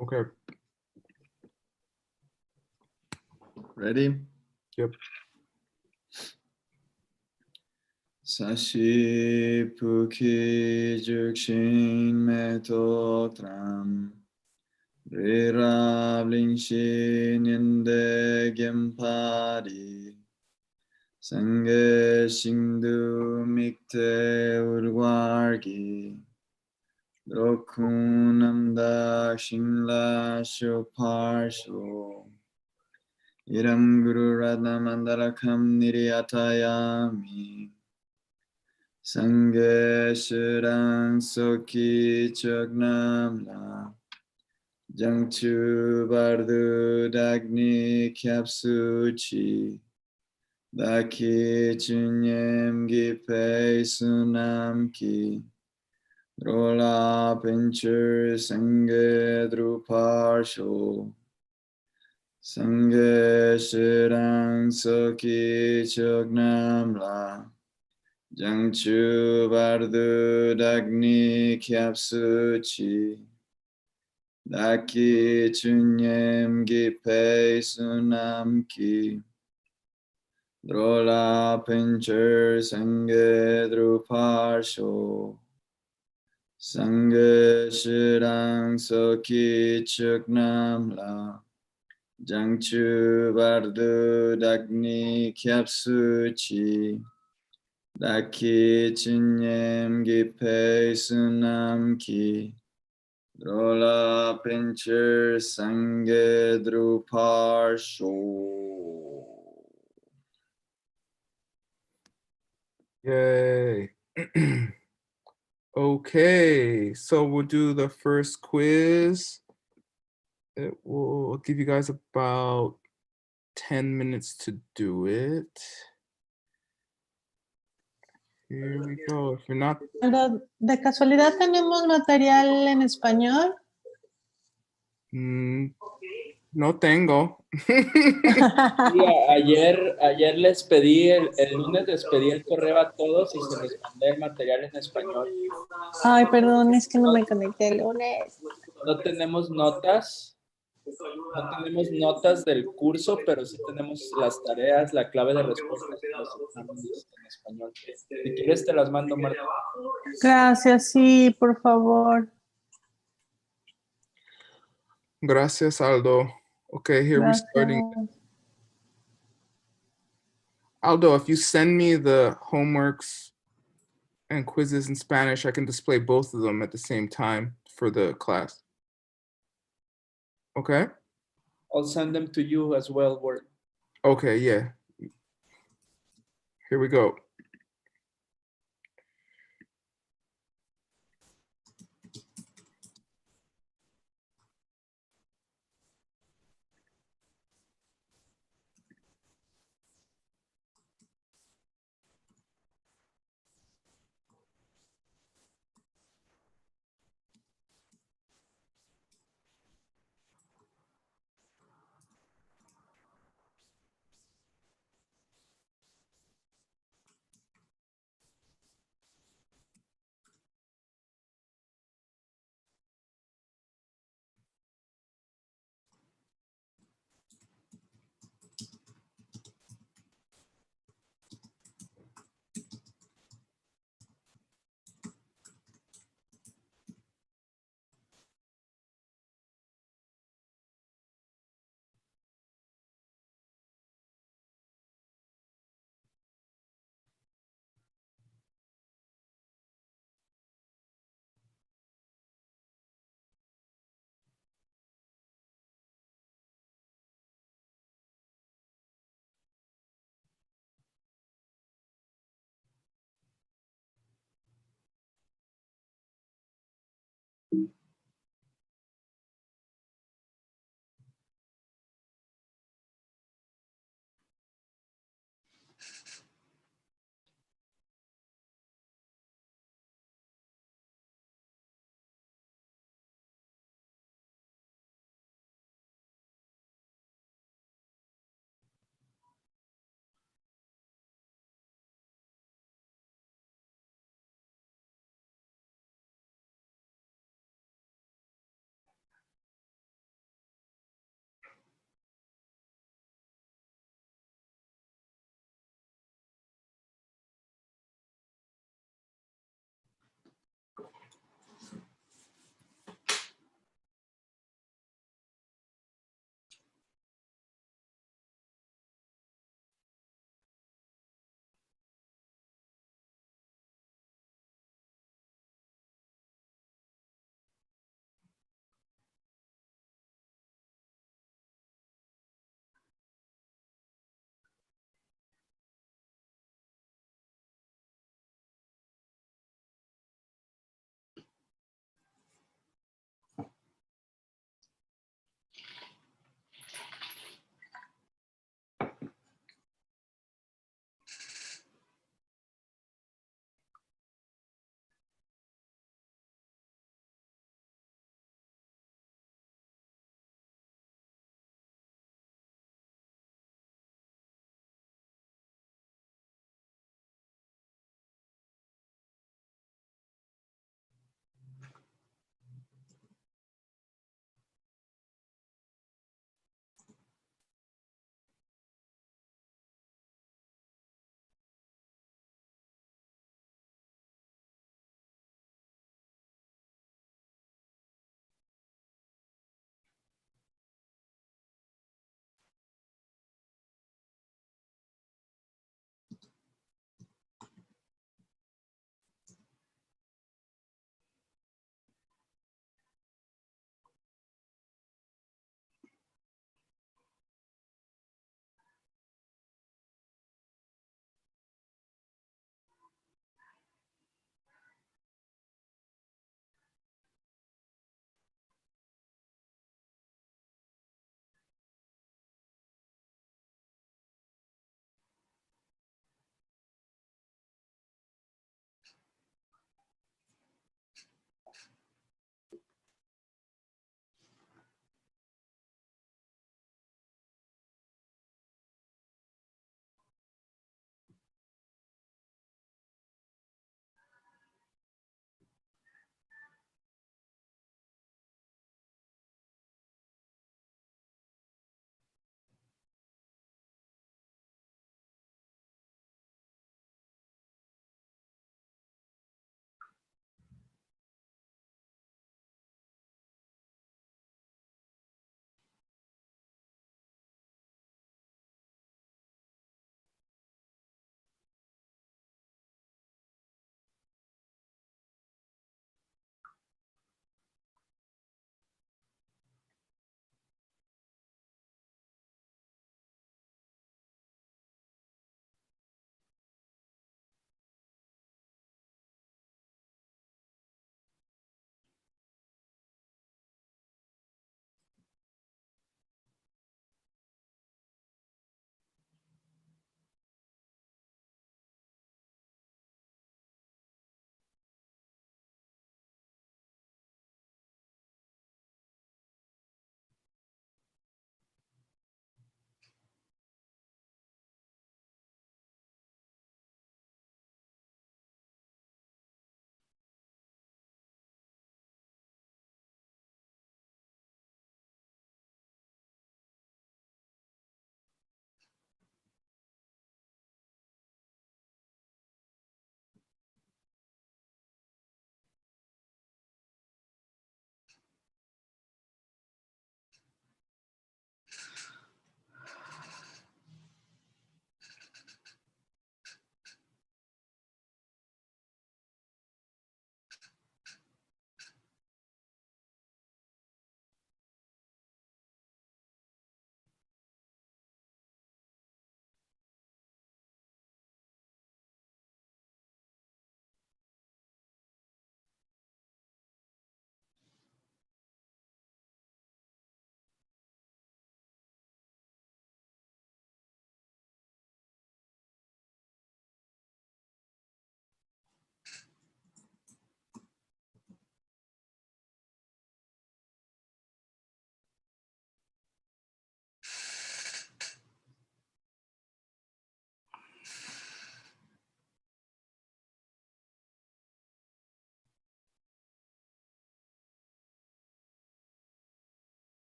Okay. Ready? Yep. Sashi puki jukshin metotram Rirabling yende gempari Sange shingdu mikte urwargi Rokunamda shingla shoparsho Iram guru radha mandarakam niriyatayami Sange shirang soki chognamla Jangchu bardu dagni kyapsuchi Daki chunyem gipe sunamki Rola pinchur sange druparsho Sange shirang soki chognamla Jangchu bardu dagni kyapsuchi Daki chunyem gipe sunamki Drola pincher sange druparsho Sange shirang soki chuknamla Jangchu bardu dagni kyapsuchi Daki chunyem gipe sunamki Drola pincher sange druparsho. Yay. Okay, so we'll do the first quiz. It will give you guys about 10 minutes to do it. Here we go. If you're not... Pero, ¿de casualidad tenemos material en español? No tengo. Ayer les pedí, el lunes les pedí el correo a todos y se les mandé el material en español. Ay, perdón, es que no me conecté el lunes. No tenemos notas. No tenemos notas del curso, pero sí tenemos las tareas, la clave de respuestas y los exámenes en español. Si quieres te las mando, Marta. Gracias, sí, por favor. Gracias, Aldo. Okay, here we're starting. Aldo, if you send me the homeworks and quizzes in Spanish, I can display both of them at the same time for the class. Okay? I'll send them to you as well, Word. Okay, yeah. Here we go.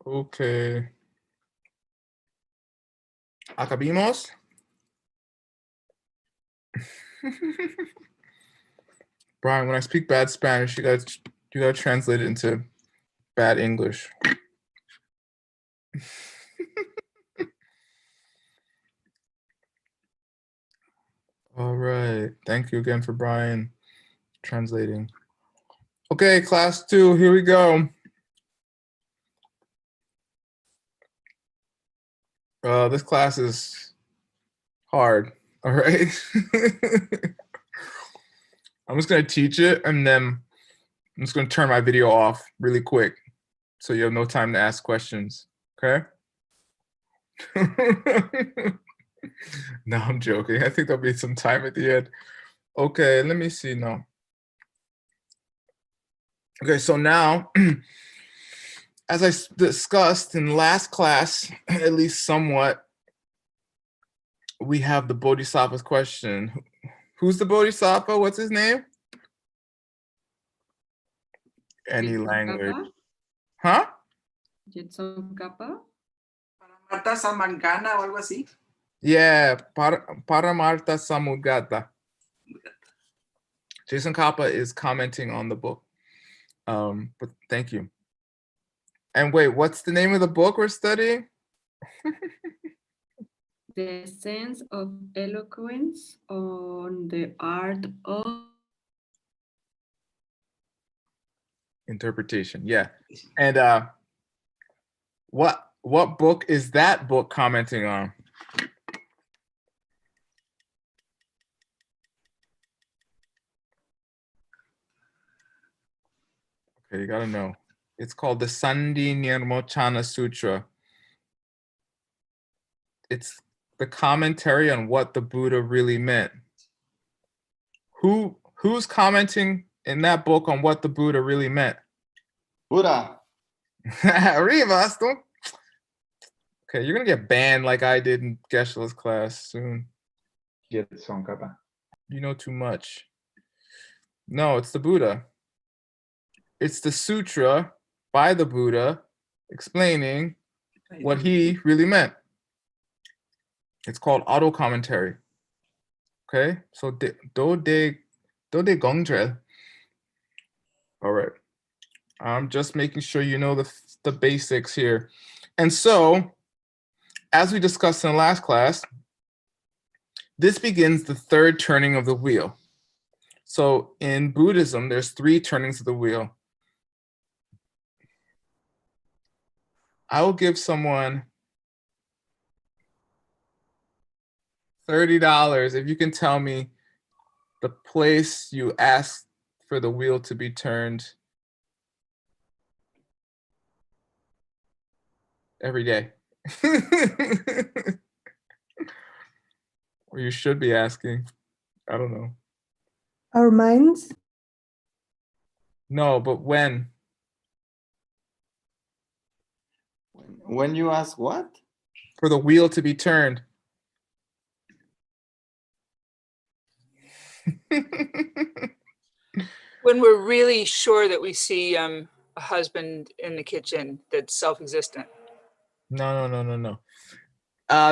Okay. Acabimos? Brian, when I speak bad Spanish, you gotta translate it into bad English. All right. Thank you again for Brian translating. Okay, class 2, here we go. This class is hard. All right. I'm just going to teach it and then I'm just going to turn my video off really quick so you have no time to ask questions. Okay? No, I'm joking. I think there'll be some time at the end. Okay, let me see now. Okay, so now, as I discussed in last class, at least somewhat, we have the Bodhisattva's question. Who's the Bodhisattva? What's his name? Any language. Huh? Jetson Kappa. Paramarta Samangana o algo así. Yeah, Paramartha Samugata. Jason Kappa is commenting on the book. But thank you. And wait, what's the name of the book we're studying? The sense of eloquence on the art of Interpretation, yeah. And what book is that book commenting on? Okay, you gotta know. It's called the Sandhi Nirmochana Sutra. It's the commentary on what the Buddha really meant. Who's commenting in that book on what the Buddha really meant? Buddha. Rivas, don't. Okay, you're gonna get banned like I did in Geshe-la's class soon. Jetson Kappa. You know too much. No, it's the Buddha. It's the sutra by the Buddha explaining what he really meant. It's called auto commentary. Okay, so do de gongzhe. All right. I'm just making sure you know the basics here. And so, as we discussed in the last class, this begins the third turning of the wheel. So in Buddhism, there's 3 turnings of the wheel. I will give someone $30 if you can tell me the place you asked for the wheel to be turned every day. Or you should be asking. I don't know. Our minds. No, but when? When you ask what? For the wheel to be turned. When we're really sure that we see a husband in the kitchen that's self-existent. No.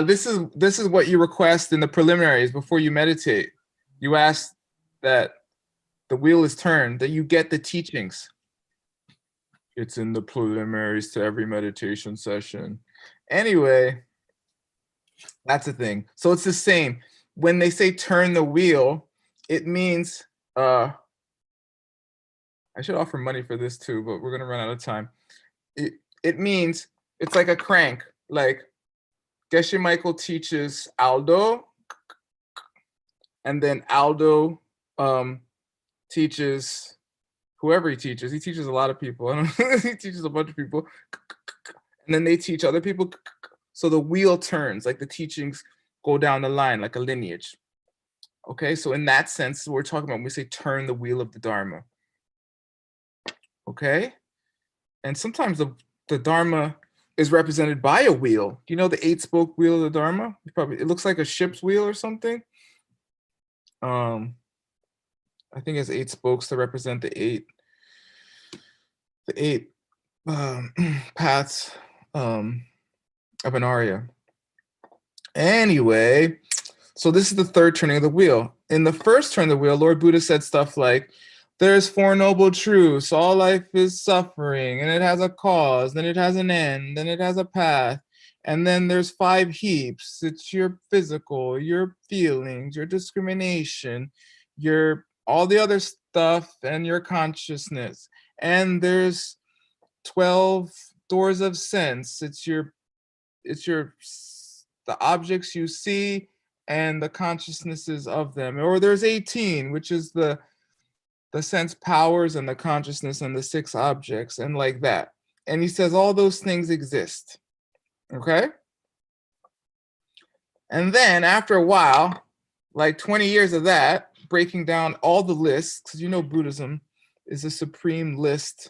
This is what you request in the preliminaries before you meditate. You ask that the wheel is turned, that you get the teachings. It's in the preliminaries to every meditation session. Anyway, that's the thing. So it's the same. When they say turn the wheel, it means, I should offer money for this too, but we're gonna run out of time. It means it's like a crank. Like Geshe Michael teaches Aldo, and then Aldo teaches whoever he teaches. He teaches a lot of people. I don't know. He teaches a bunch of people, and then they teach other people. So the wheel turns, like the teachings go down the line, like a lineage. Okay, so in that sense, we're talking about when we say turn the wheel of the Dharma. Okay, and sometimes the Dharma is represented by a wheel. Do you know the 8-spoke wheel of the Dharma? It looks like a ship's wheel or something. I think it's 8 spokes to represent the eight paths of an aria. Anyway, so this is the third turning of the wheel. In the first turn of the wheel, Lord Buddha said stuff like, there's four noble truths, all life is suffering, and it has a cause, then it has an end, then it has a path, and then there's five heaps. It's your physical, your feelings, your discrimination, your all the other stuff, and your consciousness. And there's 12 doors of sense. It's the objects you see and the consciousnesses of them. Or there's 18, which is the sense powers and the consciousness and the 6 objects and like that. And he says all those things exist. Okay? And then after a while, like 20 years of that, breaking down all the lists, because you know Buddhism is a supreme list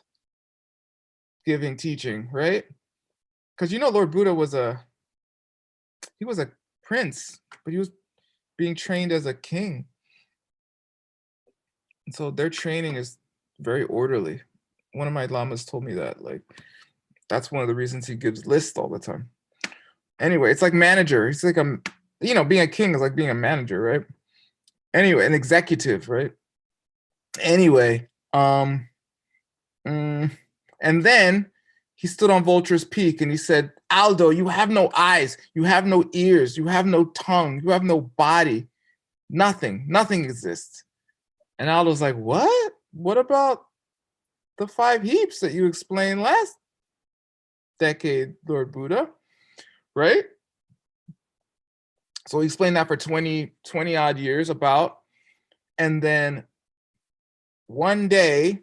giving teaching, right? Because you know Lord Buddha was a prince, but he was being trained as a king. And so their training is very orderly. One of my lamas told me that, like, that's one of the reasons he gives lists all the time. Anyway, it's like manager. He's like being a king is like being a manager, right? Anyway, an executive, right? Anyway, and then he stood on Vulture's Peak and he said, Aldo, you have no eyes, you have no ears, you have no tongue, you have no body. Nothing exists. And Aldo's like, what? What about the 5 heaps that you explained last decade, Lord Buddha? Right? So he explained that for 20 odd years about, and then one day,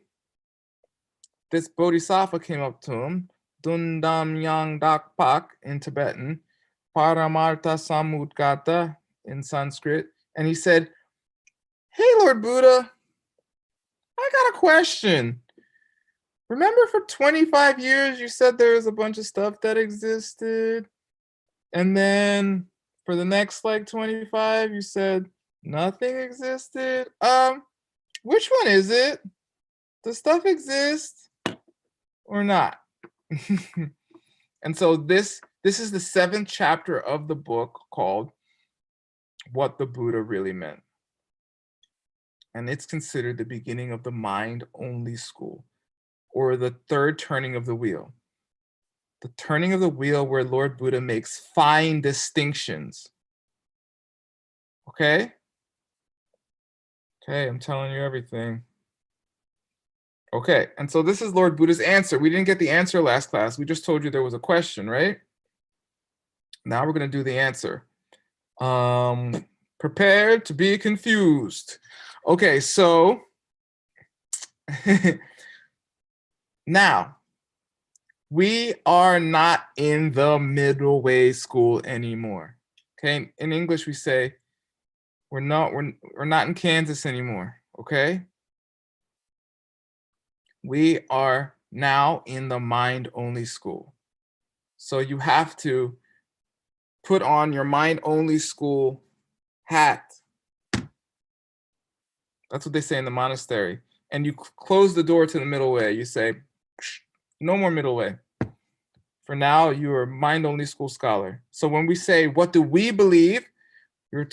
this bodhisattva came up to him, Dundam Yang Dak Pak in Tibetan, Paramartha Samudgata in Sanskrit, and he said, hey, Lord Buddha, I got a question. Remember for 25 years, you said there was a bunch of stuff that existed, and then for the next like 25, you said nothing existed. Which one is it? Does stuff exist or not? And so this is the 7th chapter of the book called What the Buddha Really Meant. And it's considered the beginning of the mind-only school, or the third turning of the wheel. The turning of the wheel where Lord Buddha makes fine distinctions. Okay? Okay, I'm telling you everything. Okay, and so this is Lord Buddha's answer. We didn't get the answer last class. We just told you there was a question, right? Now we're going to do the answer. Prepared to be confused. Okay, so now we are not in the middle way school anymore. Okay, in English we say we're not in Kansas anymore. Okay, we are now in the mind-only school. So you have to put on your mind-only school hat. That's what they say in the monastery. And you close the door to the middle way. You say, no more middle way. For now, you are mind-only school scholar. So when we say, what do we believe? You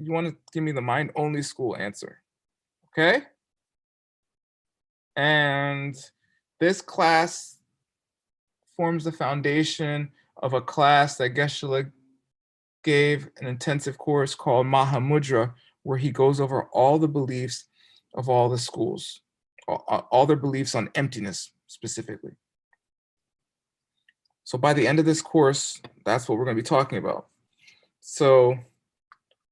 want to give me the mind-only school answer. Okay? And this class forms the foundation of a class that Geshe-la gave an intensive course called Mahamudra, where he goes over all the beliefs of all the schools, all their beliefs on emptiness specifically. So by the end of this course, that's what we're going to be talking about. So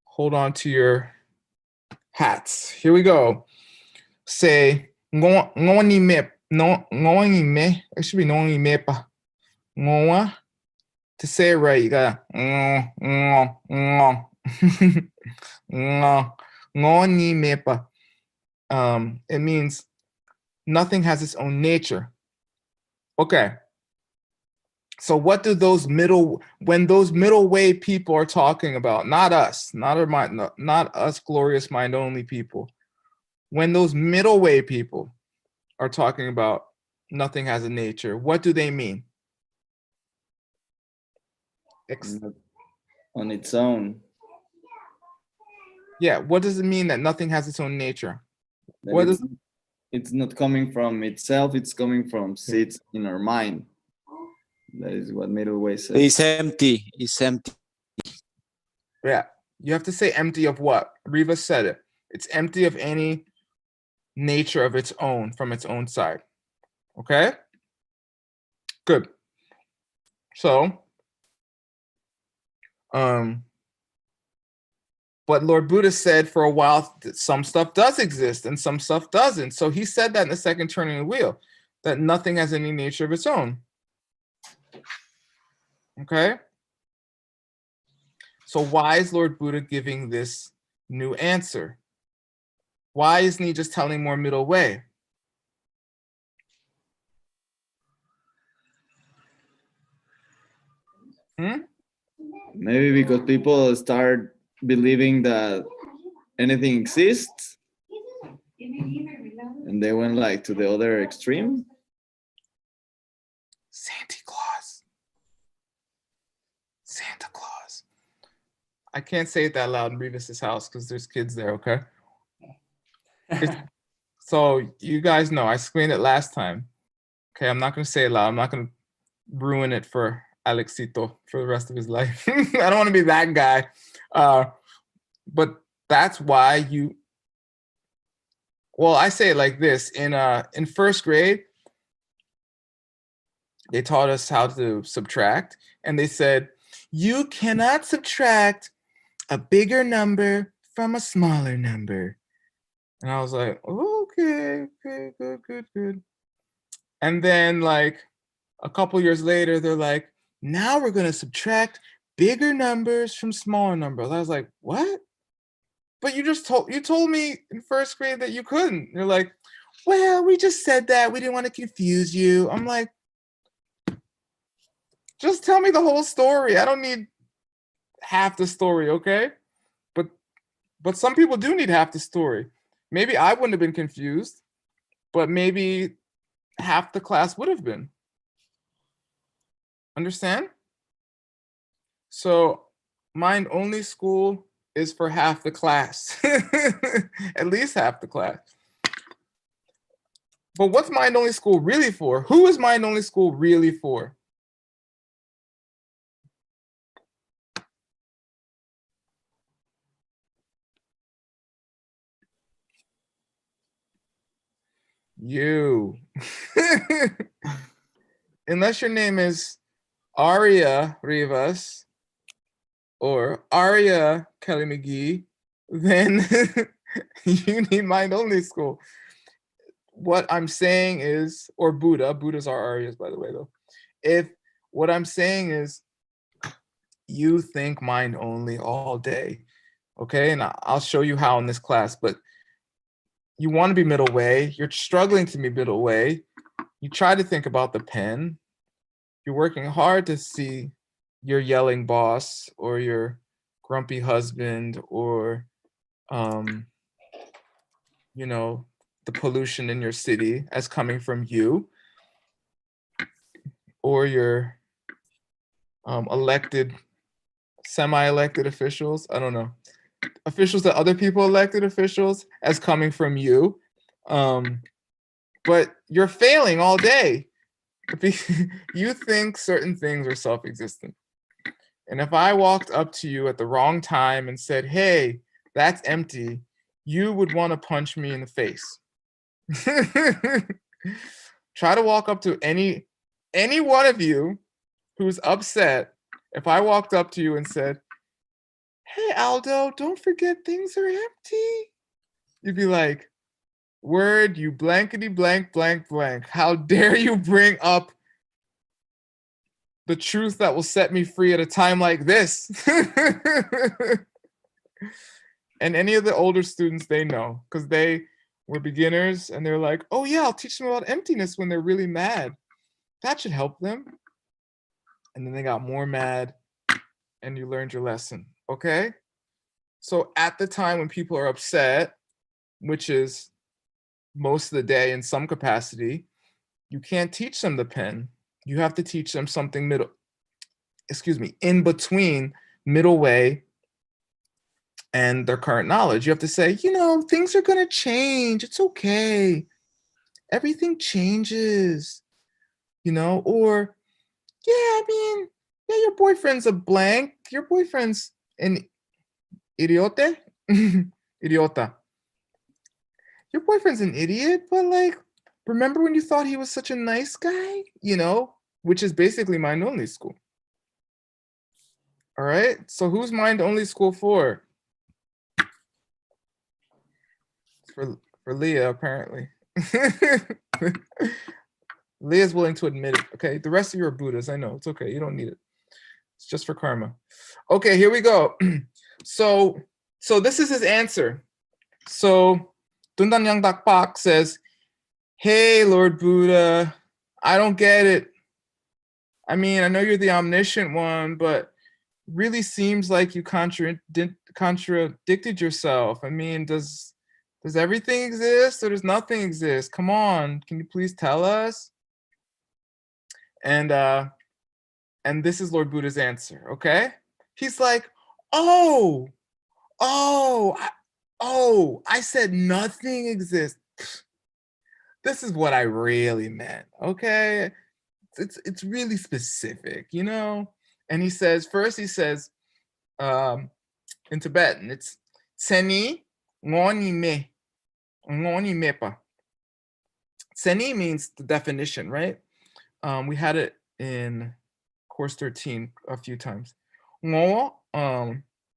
hold on to your hats. Here we go. Say, ngoni me, it should be ngoni me pa. Ngoa. To say it right, you gotta ngoni me pa. It means nothing has its own nature. Okay. So what do when those middle way people are talking about, not us, not us glorious mind only people. When those middle way people are talking about nothing has a nature, what do they mean? Not on its own. Yeah, what does it mean that nothing has its own nature? That What it's, does it's not coming from itself, it's coming from seeds in our mind. That is what middle way says. It's empty. It's empty. Yeah, you have to say empty of what? Riva said it. It's empty of any nature of its own from its own side. Okay? Good. So, but Lord Buddha said for a while that some stuff does exist and some stuff doesn't. So he said that in the second turning of the wheel, that nothing has any nature of its own. Okay? So why is Lord Buddha giving this new answer? Why isn't he just telling more middle way? Maybe because people start believing that anything exists and they went like to the other extreme. Santa Claus. Santa Claus. I can't say it that loud in Revis's house because there's kids there, okay? So you guys know, I explained it last time. Okay, I'm not going to say it loud. I'm not going to ruin it for Alexito for the rest of his life. I don't want to be that guy. But that's why you, well, I say it like this. In first grade, they taught us how to subtract. And they said, you cannot subtract a bigger number from a smaller number. And I was like, okay, good. And then like a couple years later, they're like, now we're gonna subtract bigger numbers from smaller numbers. I was like, what? But you told me in first grade that you couldn't. They're like, well, we just said that. We didn't want to confuse you. I'm like, just tell me the whole story. I don't need half the story, okay? But some people do need half the story. Maybe I wouldn't have been confused, but maybe half the class would have been. Understand? So mind only school is for half the class, at least half the class. But what's mind only school really for? Who is mind only school really for? You. Unless your name is Aria Rivas or Aria Kelly McGee, then you need mind only school. What I'm saying is, or Buddhas are Arias, by the way, though. If what I'm saying is you think mind only all day, okay? And I'll show you how in this class, but you want to be middle way, you're struggling to be middle way, you try to think about the pen, you're working hard to see your yelling boss or your grumpy husband or, you know, the pollution in your city as coming from you or your elected, semi-elected officials, I don't know, officials that other people elected officials as coming from you. But you're failing all day. You think certain things are self-existent. And if I walked up to you at the wrong time and said, hey, that's empty, you would want to punch me in the face. Try to walk up to any one of you who's upset. If I walked up to you and said, hey, Aldo, don't forget things are empty. You'd be like, word, you blankety blank blank blank. How dare you bring up the truth that will set me free at a time like this? And any of the older students, they know because they were beginners and they're like, oh yeah, I'll teach them about emptiness when they're really mad. That should help them. And then they got more mad and you learned your lesson, okay? So at the time when people are upset, which is most of the day in some capacity, you can't teach them the pen. You have to teach them something middle. in between middle way and their current knowledge. You have to say, things are going to change. It's okay. Everything changes, or, your boyfriend's a blank. Your boyfriend's an idiote. Idiota. Your boyfriend's an idiot, but remember when you thought he was such a nice guy? Which is basically mind-only school. All right, so who's mind-only school for? For Leah, apparently. Leah's willing to admit it, okay? The rest of you are Buddhas, I know, it's okay, you don't need it. It's just for karma. Okay, here we go. So this is his answer. So Dundan Yang Dakpak says, hey, Lord Buddha, I don't get it. I mean, I know you're the omniscient one, but really seems like you contradicted yourself. I mean, does everything exist or does nothing exist? Come on, can you please tell us? And this is Lord Buddha's answer, okay? He's like, I said nothing exists. This is what I really meant, okay? It's really specific, And he says, in Tibetan, it's Tseni ngoni me, ngoni mepa. Tseni means the definition, right? We had it in course 13 a few times. Ngo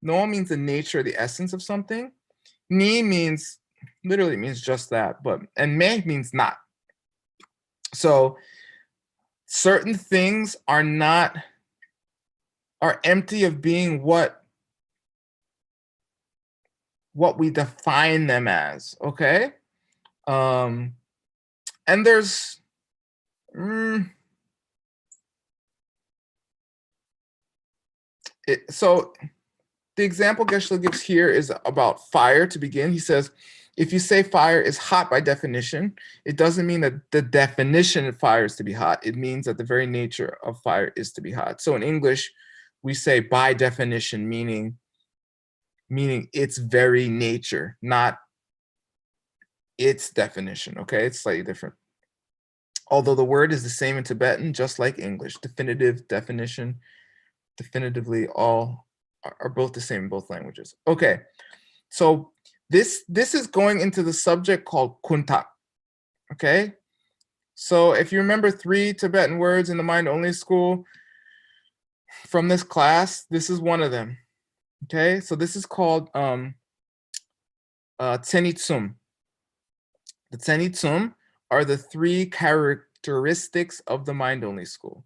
means the nature, the essence of something. Ni literally means just that, and me means not. So certain things are empty of being what we define them as, okay? And there's so the example Geshe gives here is about fire to begin. He says, if you say fire is hot by definition, it doesn't mean that the definition of fire is to be hot. It means that the very nature of fire is to be hot. So in English, we say by definition, meaning its very nature, not its definition, okay? It's slightly different. Although the word is the same in Tibetan, just like English. Definitive, definition, definitively, all are both the same in both languages. Okay, so this is going into the subject called kuntak, okay? So if you remember 3 Tibetan words in the mind-only school from this class, this is one of them, okay? So this is called tsenitsum. The tsenitsum are the 3 characteristics of the mind-only school.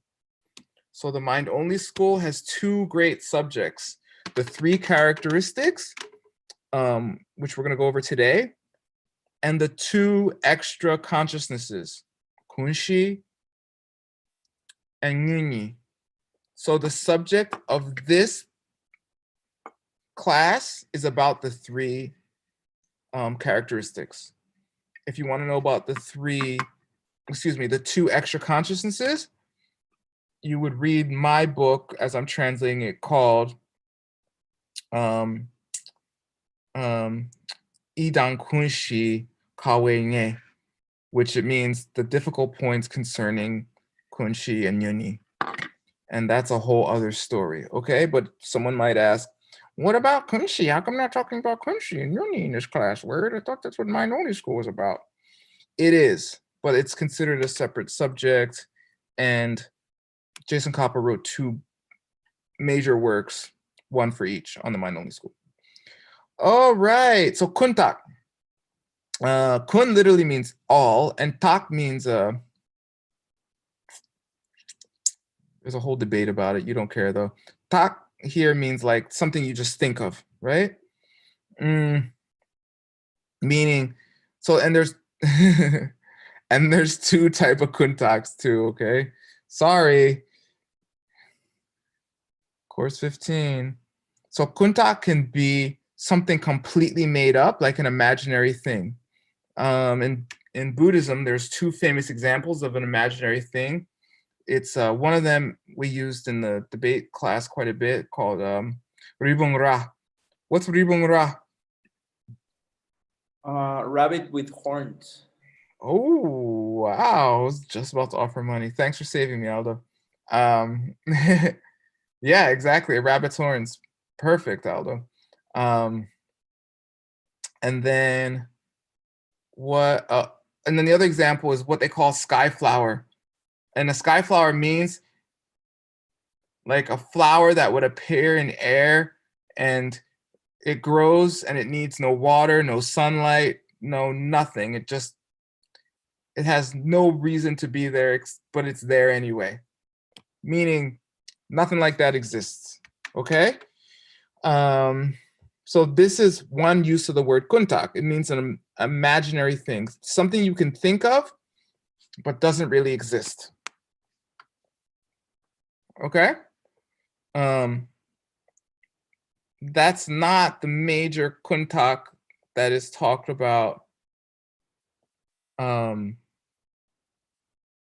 So the mind-only school has 2 great subjects. The 3 characteristics, which we're going to go over today, and the 2 extra consciousnesses, kunshi and nyunyi. So the subject of this class is about the 3 characteristics. If you want to know about the 2 extra consciousnesses, you would read my book as I'm translating it, called Idang Kunshi Kawe Nye, which it means the difficult points concerning Kunshi and Nyunyi. And that's a whole other story, okay? But someone might ask, what about Kunshi? How come I'm not talking about Kunshi and Nyunyi in this class? Word? I thought that's what mind-only school was about. It is, but it's considered a separate subject, and Jason Copper wrote 2 major works, 1 for each, on the mind-only school. All right, so kuntak. Kun literally means all, and tak means, there's a whole debate about it. You don't care though. Tak here means like something you just think of, right? Meaning, so, and there's, and there's 2 type of kuntaks too, okay? Sorry. Course 15. So kuntak can be something completely made up, like an imaginary thing. In Buddhism, there's 2 famous examples of an imaginary thing. It's one of them we used in the debate class quite a bit, called Ribung Ra. What's Ribung Ra? Rabbit with horns. Oh, wow. I was just about to offer money. Thanks for saving me, Aldo. Yeah, exactly. A rabbit's horns. Perfect, Aldo. And then what? And then the other example is what they call sky flower. And a sky flower means like a flower that would appear in air, and it grows and it needs no water, no sunlight, no nothing. It has no reason to be there, but it's there anyway. Meaning nothing like that exists. Okay? So this is one use of the word kuntak. It means an imaginary thing, something you can think of, but doesn't really exist. Okay? That's not the major kuntak that is talked about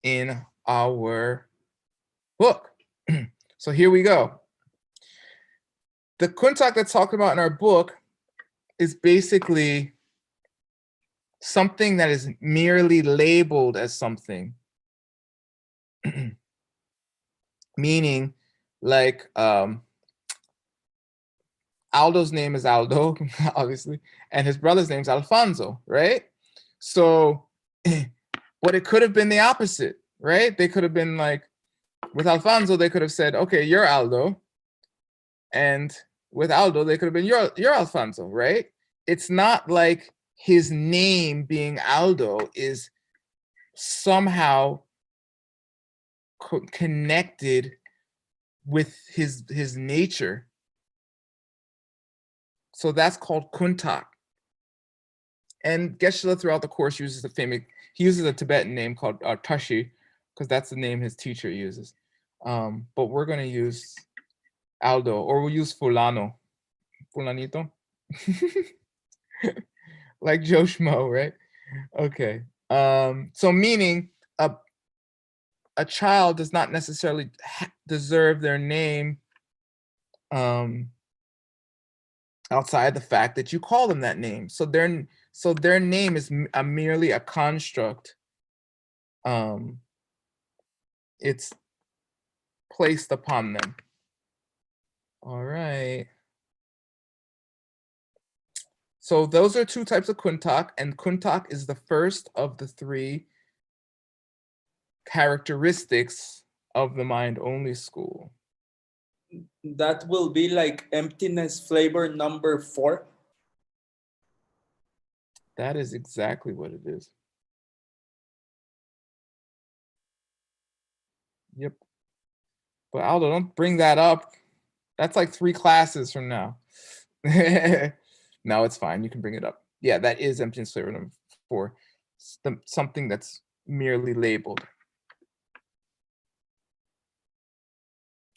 in our book. So here we go. The kuntak that's talked about in our book is basically something that is merely labeled as something. Meaning, like, Aldo's name is Aldo, obviously, and his brother's name is Alfonso, right? So, but it could have been the opposite, right? They could have been like, with Alfonso, they could have said, okay, you're Aldo. And with Aldo, they could have been, you're Alfonso, right? It's not like his name being Aldo is somehow connected with his nature. So that's called kuntak. And Geshe-la throughout the course uses he uses a Tibetan name called Tashi, because that's the name his teacher uses. But we're going to use Aldo, or we'll use Fulano, Fulanito, like Joe Schmo, right? Okay. So meaning a child does not necessarily deserve their name outside the fact that you call them that name. So their name is merely a construct. It's placed upon them. All right. So those are two types of kuntak, and kuntak is the first of the three characteristics of the mind-only school. That will be like emptiness flavor number 4. That is exactly what it is. Yep. But Aldo, don't bring that up. That's like 3 classes from now. No, it's fine. You can bring it up. Yeah, that is emptiness flavor number 4. Something that's merely labeled.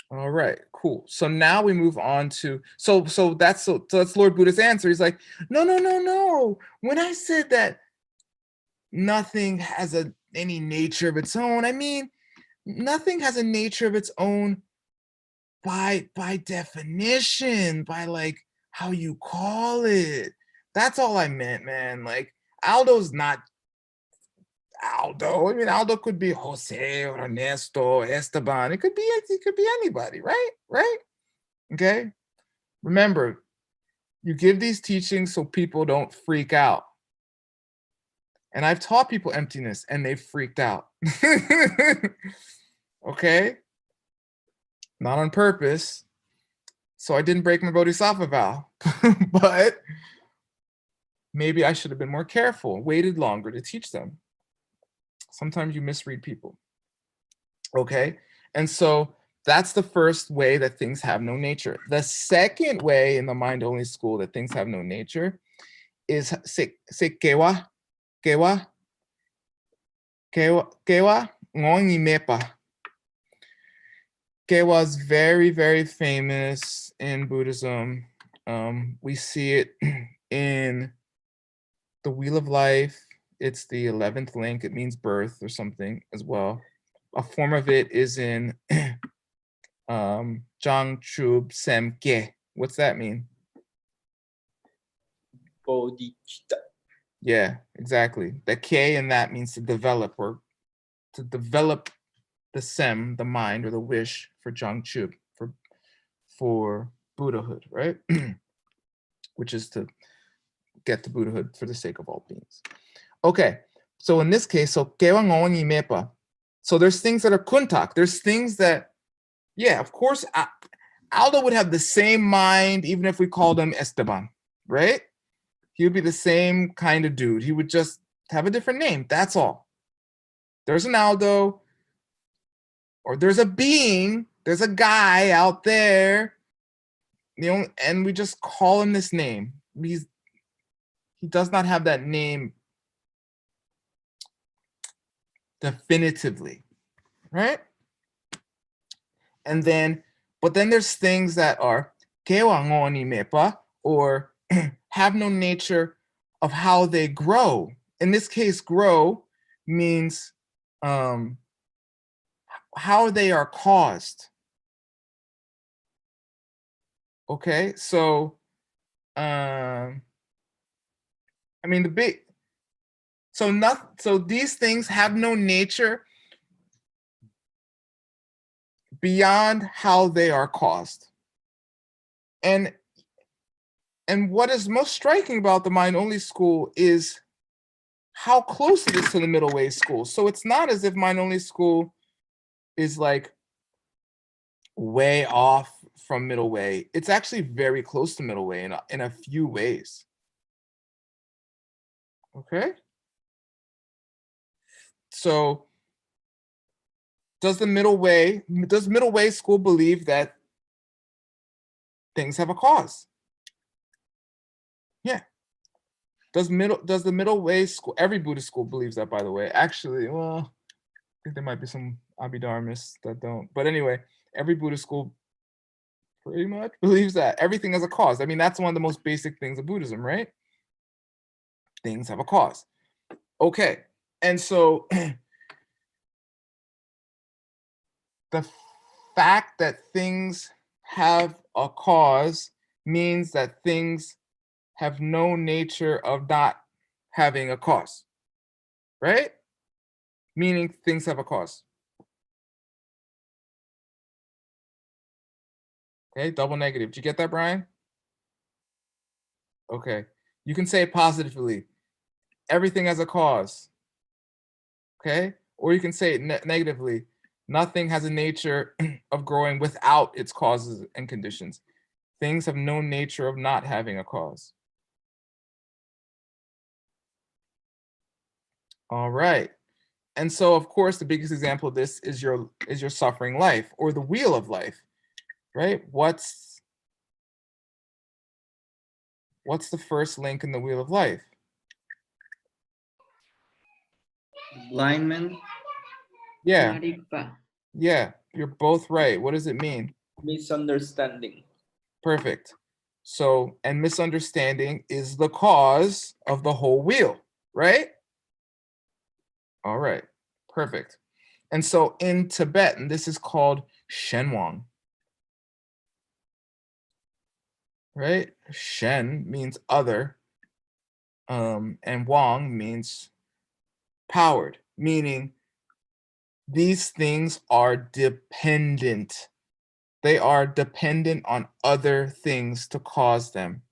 All right, cool. So now we move on to so that's Lord Buddha's answer. He's like, no. When I said that nothing has any nature of its own, I mean nothing has a nature of its own by definition, by like how you call it. That's all I meant, man. Like Aldo's not Aldo. I mean, Aldo could be Jose or Ernesto, Esteban. It could be anybody, right? Right? Okay. Remember, you give these teachings so people don't freak out. And I've taught people emptiness and they've freaked out. Okay? Not on purpose. So I didn't break my Bodhisattva vow. But maybe I should have been more careful, waited longer to teach them. Sometimes you misread people. Okay? And so that's the first way that things have no nature. The second way in the mind-only school that things have no nature is kewa ngongi mepa. Kewa is very, very famous in Buddhism. We see it in the Wheel of Life. It's the 11th link. It means birth or something as well. a form of it is in Jang Chub Sem Ge. What's that mean? Bodhicitta. Yeah, exactly. The K in that means to develop, or to develop the sem, the mind, or the wish for Jang Chub, for Buddhahood, right? Which is to get to Buddhahood for the sake of all beings. Okay, so in this case, so Kewang y Mepa. So there's things that are kuntak. There's things that, yeah, of course, Aldo would have the same mind even if we called him Esteban, right? He would be the same kind of dude. He would just have a different name. That's all. There's an Aldo, or there's a being, there's a guy out there, you know, and we just call him this name. He does not have that name definitively, right? And then, but then there's things that are kewango ni mepa, or have no nature of how they grow. In this case, grow means how they are caused. Okay, so I mean so these things have no nature beyond how they are caused. And what is most striking about the mind only school is how close it is to the middle way school. So it's not as if mind only school is like way off from middle way. It's actually very close to middle way in a few ways. Okay. So does middle way school believe that things have a cause? Yeah. Does the middle way school, every Buddhist school believes that, by the way. Actually, well, I think there might be some Abhidharmists that don't. But anyway, every Buddhist school pretty much believes that everything has a cause. I mean, that's one of the most basic things of Buddhism, right? Things have a cause. Okay. And so the fact that things have a cause means that things have no nature of not having a cause, right? Meaning things have a cause. Okay, double negative. Did you get that, Brian? Okay. You can say it positively. Everything has a cause. Okay? Or you can say it negatively. Nothing has a nature of growing without its causes and conditions. Things have no nature of not having a cause. All right. And so, of course, the biggest example of this is your suffering life, or the wheel of life, right? What's the first link in the wheel of life? Blind man. Yeah. Maripa. Yeah, you're both right. What does it mean? Misunderstanding. Perfect. So, and misunderstanding is the cause of the whole wheel, right? All right, perfect. And so in Tibetan, this is called Shenwang, right? Shen means other, and Wang means powered, meaning these things are dependent. They are dependent on other things to cause them.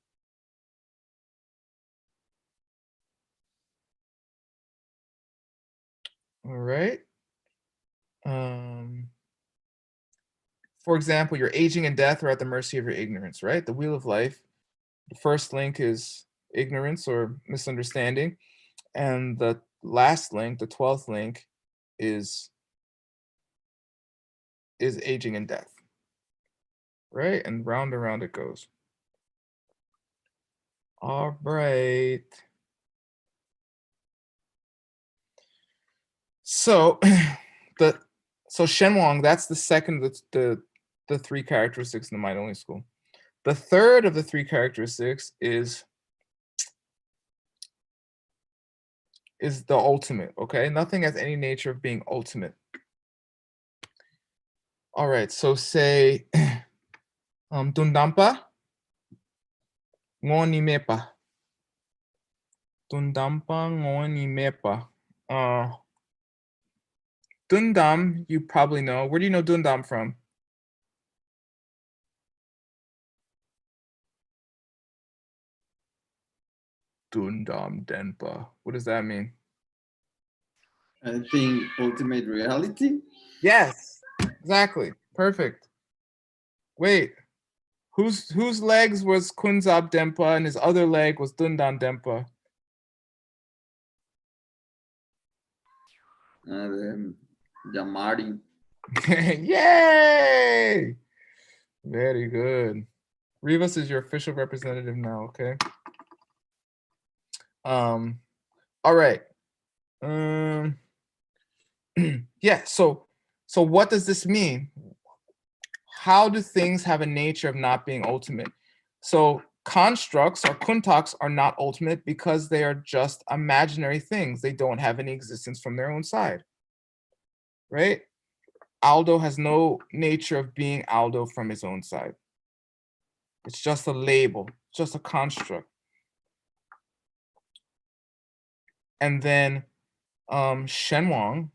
All right. For example, your aging and death are at the mercy of your ignorance, right? The wheel of life. The first link is ignorance or misunderstanding. And the last link, the 12th link, is aging and death, right? And round it goes. All right. So Shenwang, that's the second of the three characteristics in the mind only school. The third of the three characteristics is the ultimate, okay? Nothing has any nature of being ultimate. All right, so say Tundampa ngoni mepa. Tundampa ngoni mepa. Dundam, you probably know. Where do you know Dundam from? Dundam Denpa. What does that mean? I think ultimate reality. Yes, exactly. Perfect. Wait, whose legs was Kunzab Denpa and his other leg was Dundam Denpa? Yamari. Yay! Very good. Rivas is your official representative now, okay? All right. Yeah, so what does this mean? How do things have a nature of not being ultimate? So constructs or kuntaks are not ultimate because they are just imaginary things. They don't have any existence from their own side, right? Aldo has no nature of being Aldo from his own side. It's just a label, just a construct. And then Shenwang,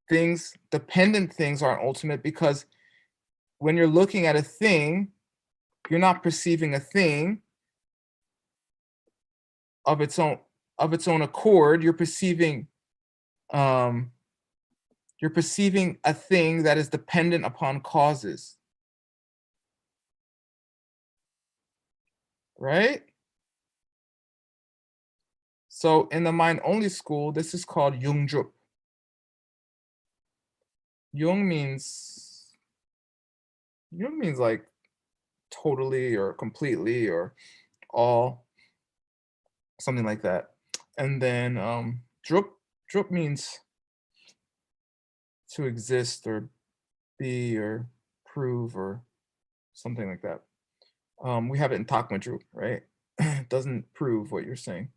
things, dependent things aren't ultimate because when you're looking at a thing, you're not perceiving a thing of its own accord. You're perceiving a thing that is dependent upon causes, right? So in the mind only school, this is called Jungjup. Jung means like totally or completely or all, something like that. And then drup means to exist or be or prove or something like that. We have it in Takma Drup, right? It doesn't prove what you're saying.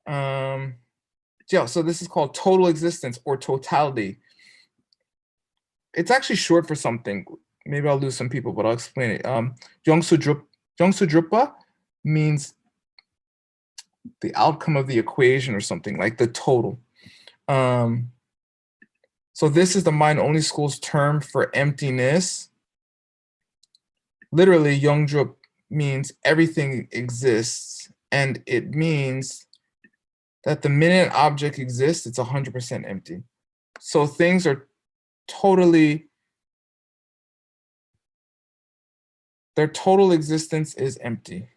Yeah, so this is called total existence or totality. It's actually short for something. Maybe I'll lose some people, but I'll explain it. Yongsudrupa means the outcome of the equation or something, like the total. So this is the mind only school's term for emptiness. Literally, Yongdrup means everything exists, and it means that the minute an object exists, it's 100% empty. So things are totally, their total existence is empty.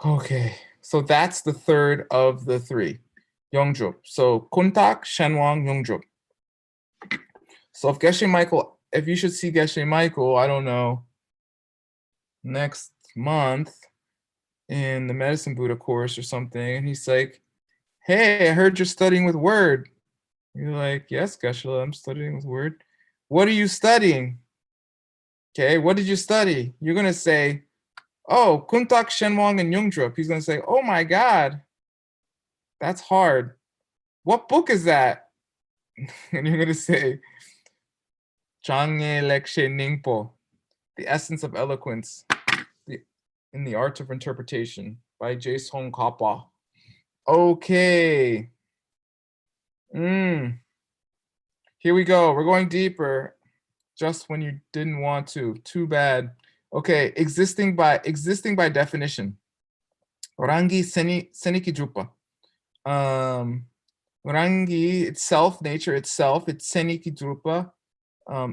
Okay, so that's the third of the three, Yongdrup. So Kuntak, Shenwang, Yongdrup. So if Geshe Michael, if you should see Geshe Michael, I don't know, next month in the Medicine Buddha course or something, and he's like, hey, I heard you're studying with Word. You're like, yes, Geshe, I'm studying with Word. What are you studying? Okay, what did you study? You're gonna say, oh, Kuntak, Shenwang, and Yungdrup. He's gonna say, oh my God, that's hard. What book is that? And you're gonna say, Changye Lekshe Ningpo, The Essence of Eloquence in the Art of Interpretation by Jason Kappa. Okay. Here we go. We're going deeper. Just when you didn't want to. Too bad. Okay, existing by definition. Orangi seniki drupa. Orangi itself, nature itself, it's seniki drupa,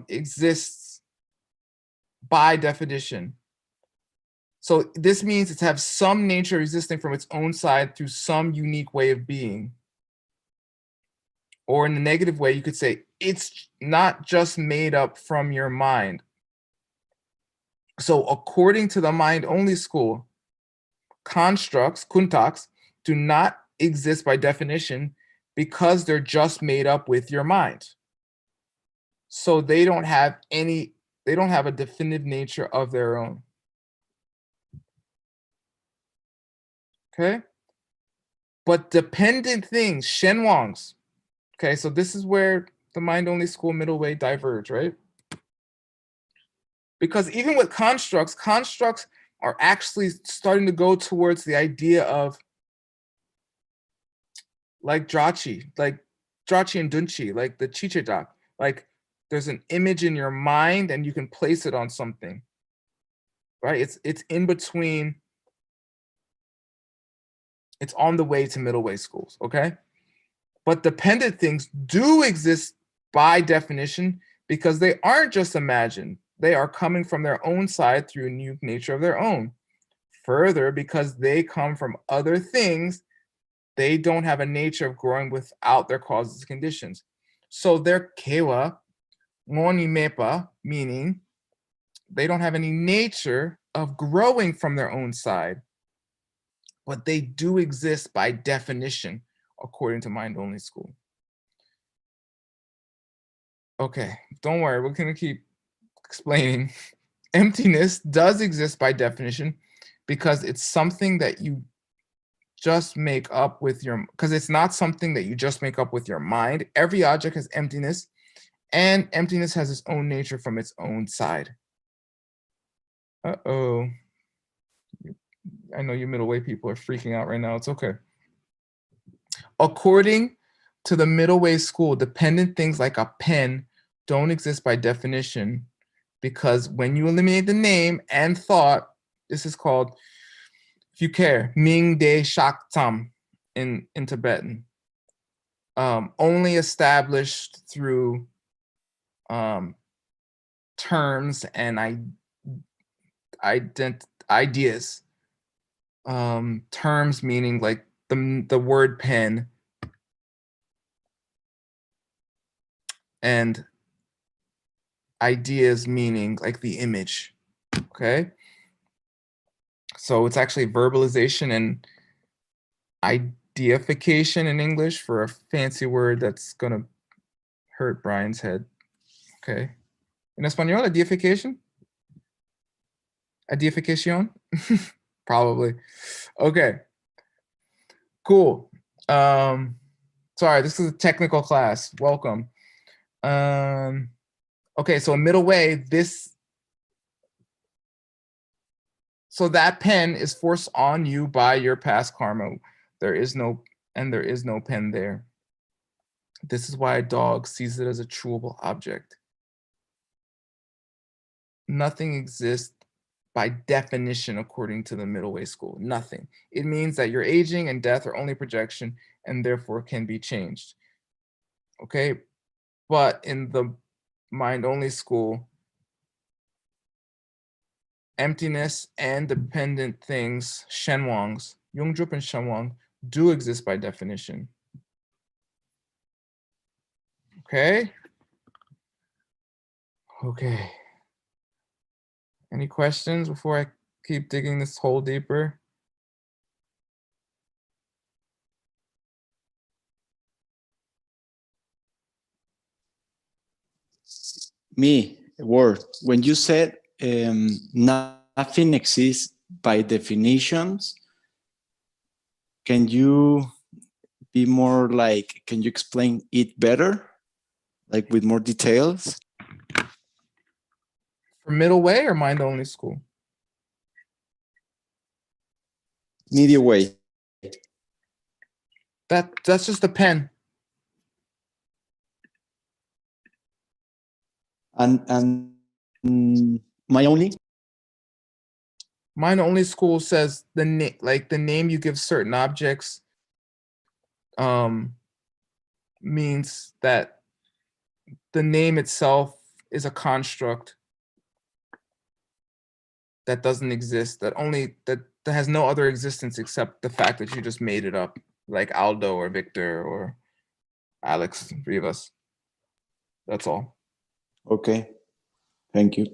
exists by definition. So this means it has some nature existing from its own side through some unique way of being. Or in the negative way, you could say it's not just made up from your mind. So according to the mind only school, constructs, kuntaks, do not exist by definition because they're just made up with your mind. So they don't have a definitive nature of their own. Okay? But dependent things, shenwangs. Okay, so this is where the mind-only school, middle way diverge, right? Because even with constructs are actually starting to go towards the idea of like Drachi and Dunchi, like the Chicheda. Like there's an image in your mind and you can place it on something, right? It's in between. It's on the way to middle way schools, okay? But dependent things do exist by definition because they aren't just imagined. They are coming from their own side through a unique nature of their own. Further, because they come from other things, they don't have a nature of growing without their causes and conditions. So their kewa, ngoni mepa, meaning they don't have any nature of growing from their own side, but they do exist by definition, according to mind-only school. Okay, don't worry, we're gonna keep explaining. Emptiness does exist by definition because it's something that you just make up with your, because it's not something that you just make up with your mind. Every object has emptiness, and emptiness has its own nature from its own side. Uh-oh. I know you middle way people are freaking out right now. It's okay. According to the middle way school, dependent things like a pen don't exist by definition because when you eliminate the name and thought, this is called, if you care, Ming De Shak Tam in Tibetan. Only established through terms and ideas. Terms meaning like the word pen, and ideas meaning like the image, okay? So it's actually verbalization and ideification in English, for a fancy word that's gonna hurt Brian's head, okay? En español, ideification? Ideification? Probably. Okay, cool. Sorry, this is a technical class. Welcome. Okay, so middle way, so that pen is forced on you by your past karma. There is no pen there. This is why a dog sees it as a chewable object. Nothing exists by definition according to the middle way school. Nothing. It means that your aging and death are only projection and therefore can be changed. Okay, but in the mind-only school, emptiness and dependent things, shenwangs, Yungdrup and shenwang, do exist by definition. Okay? Okay. Any questions before I keep digging this hole deeper? Me, a word. When you said nothing exists by definitions, can you be more like, can you explain it better? Like with more details? For middle way or mind-only school? Media way. That's just a pen. And my only? Mind-only school says the name you give certain objects means that the name itself is a construct that doesn't exist, that has no other existence except the fact that you just made it up, like Aldo or Victor or Alex Rivas. That's all. Okay, thank you.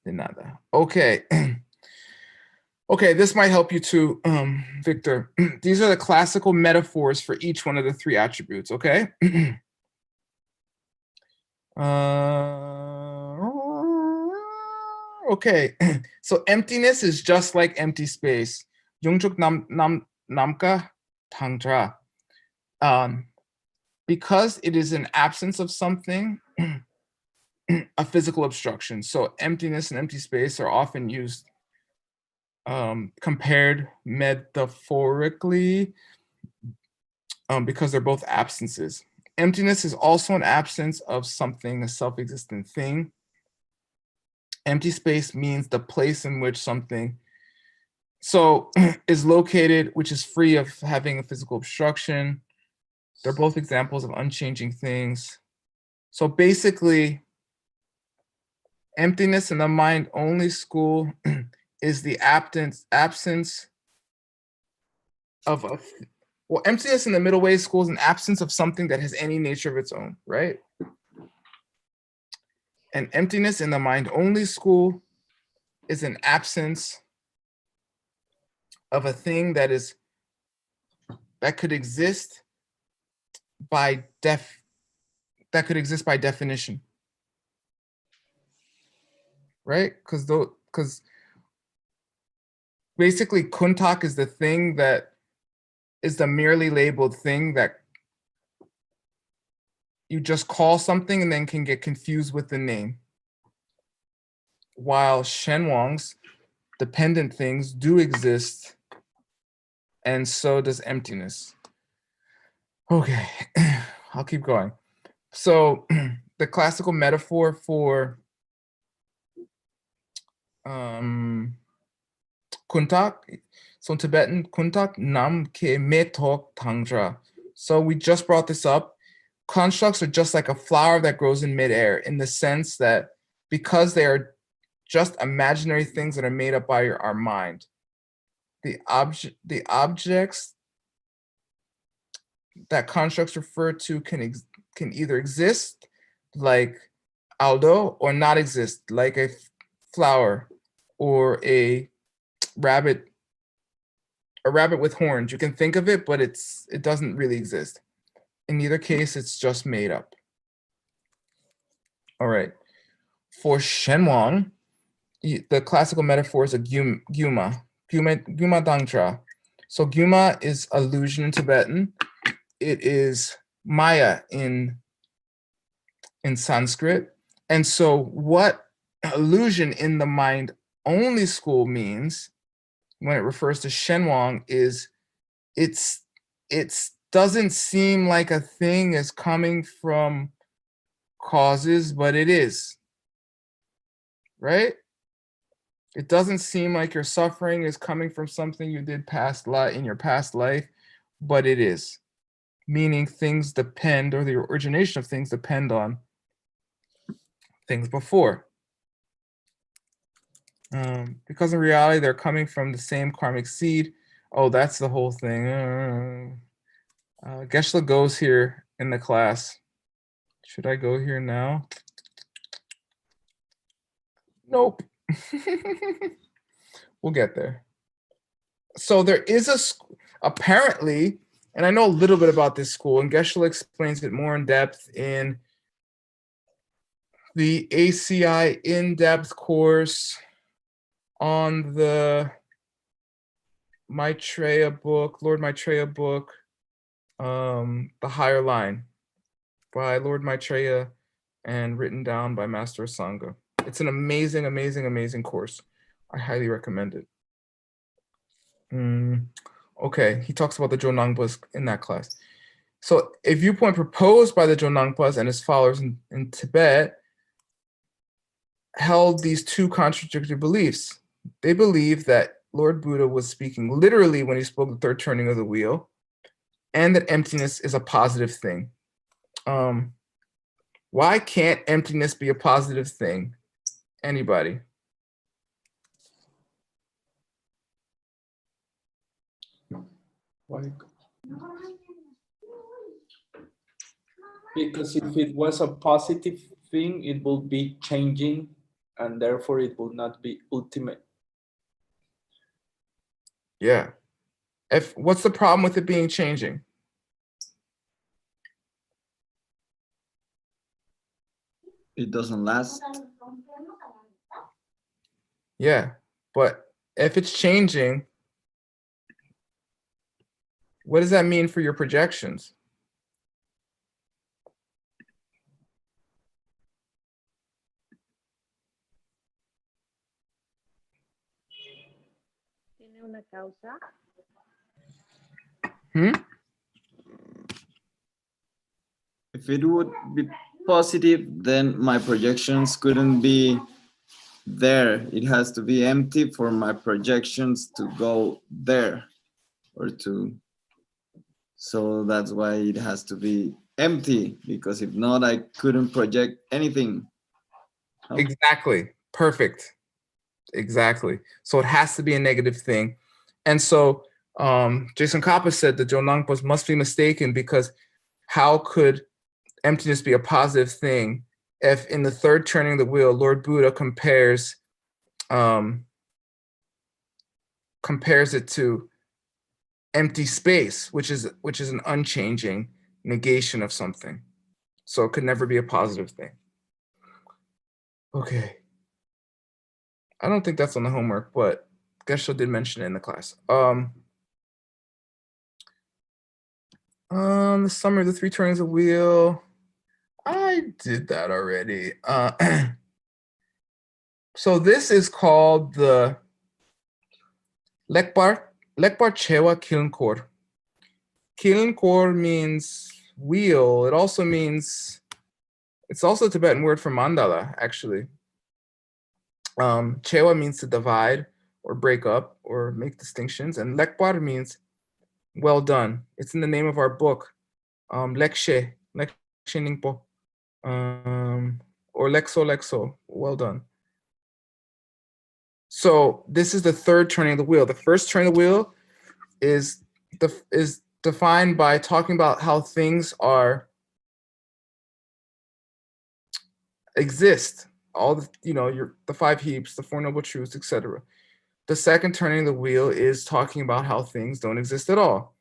De nada. Okay. Okay, this might help you too, Victor. These are the classical metaphors for each one of the three attributes, okay? Okay, so emptiness is just like empty space. Yungjuk namka tangtra. because it is an absence of something, a physical obstruction. So emptiness and empty space are often used compared metaphorically because they're both absences. Emptiness is also an absence of something, a self-existent thing. Empty space means the place in which something is located, which is free of having a physical obstruction. They're both examples of unchanging things. So basically, emptiness in the mind-only school is the absence of a, well, emptiness in the middle way school is an absence of something that has any nature of its own, right? And emptiness in the mind-only school is an absence of a thing that could exist by definition, right? Because basically kuntak is the thing that is the merely labeled thing that you just call something and then can get confused with the name. While shenwangs, dependent things, do exist, and so does emptiness. Okay, I'll keep going. So the classical metaphor for kuntak, so in Tibetan, kuntak nam ke metok tangra. So we just brought this up. Constructs are just like a flower that grows in midair, in the sense that because they are just imaginary things that are made up by our mind. The objects that constructs refer to can either exist, like Aldo, or not exist, like a flower or a rabbit with horns. You can think of it, but it doesn't really exist. In either case, it's just made up. All right. For Shenwang, the classical metaphor is a gyuma dangtra. So gyuma is illusion in Tibetan. It is Maya in Sanskrit. And so what illusion in the mind only school means when it refers to Shenwang is it doesn't seem like a thing is coming from causes, but it is, right? It doesn't seem like your suffering is coming from something you did in your past life, but it is. Meaning things depend, or the origination of things depend on things before. Because in reality, they're coming from the same karmic seed. Oh, that's the whole thing. Geshe-la goes here in the class. Should I go here now? Nope. We'll get there. So there is apparently, and I know a little bit about this school, and Geshe-la explains it more in depth in the ACI in-depth course on the Maitreya book, Lord Maitreya book, The Higher Line by Lord Maitreya and written down by Master Sangha. It's an amazing, amazing, amazing course. I highly recommend it. Okay, he talks about the Jonangpas in that class. So a viewpoint proposed by the Jonangpas and his followers in Tibet held these two contradictory beliefs. They believed that Lord Buddha was speaking literally when he spoke the third turning of the wheel, and that emptiness is a positive thing. Why can't emptiness be a positive thing? Anybody? Why? Because if it was a positive thing, it will be changing, and therefore it will not be ultimate. Yeah. What's the problem with it being changing? It doesn't last. Yeah, but if it's changing, what does that mean for your projections? Hmm? If it would be positive, then my projections couldn't be there. It has to be empty for my projections to go there or to. So that's why it has to be empty, because if not, I couldn't project anything. No? Exactly. Perfect. Exactly. So it has to be a negative thing. And so Jason Kappa said that Jonangpos must be mistaken, because how could emptiness be a positive thing if in the third turning of the wheel, Lord Buddha compares it to empty space, which is an unchanging negation of something. So it could never be a positive thing. Okay. I don't think that's on the homework, but Geshe did mention it in the class. The summary of the three turnings of the wheel. I did that already. So this is called the Lekbar Chewa Kilnkor. Kilnkor means wheel. It also means, it's also a Tibetan word for mandala, actually. Chewa means to divide or break up or make distinctions. And Lekbar means well done. It's in the name of our book, Lekshe Ningpo, or Lexo, well done. So this is the third turning of the wheel. The first turning of the wheel is defined by talking about how things exist. All the, the five heaps, the four noble truths, etc. The second turning of the wheel is talking about how things don't exist at all.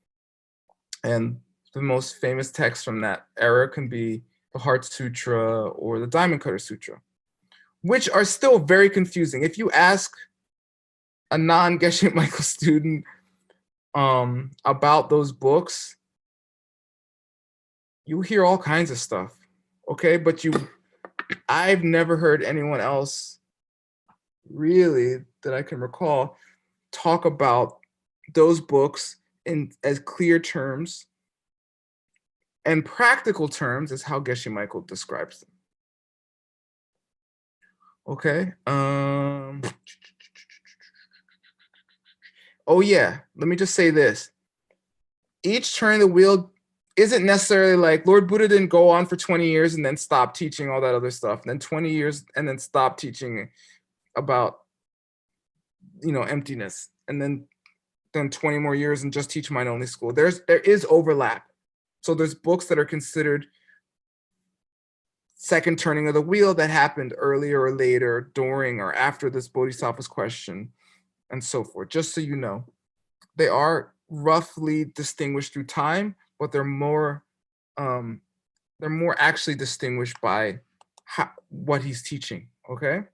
And the most famous text from that era can be the Heart Sutra or the Diamond Cutter Sutra, which are still very confusing. If you ask a non-Geshe Michael student about those books, you hear all kinds of stuff, okay? But I've never heard anyone else really that I can recall talk about those books in as clear terms and practical terms as how Geshe Michael describes them. Okay. Oh yeah, let me just say this. Each turn of the wheel isn't necessarily like Lord Buddha didn't go on for 20 years and then stop teaching all that other stuff, and then 20 years and then stop teaching about, emptiness, and then 20 more years and just teach mind only school. There is overlap. So there's books that are considered second turning of the wheel that happened earlier or later, during or after this Bodhisattva's question, and so forth. Just so you know, they are roughly distinguished through time, but they're more actually distinguished by what he's teaching. Okay,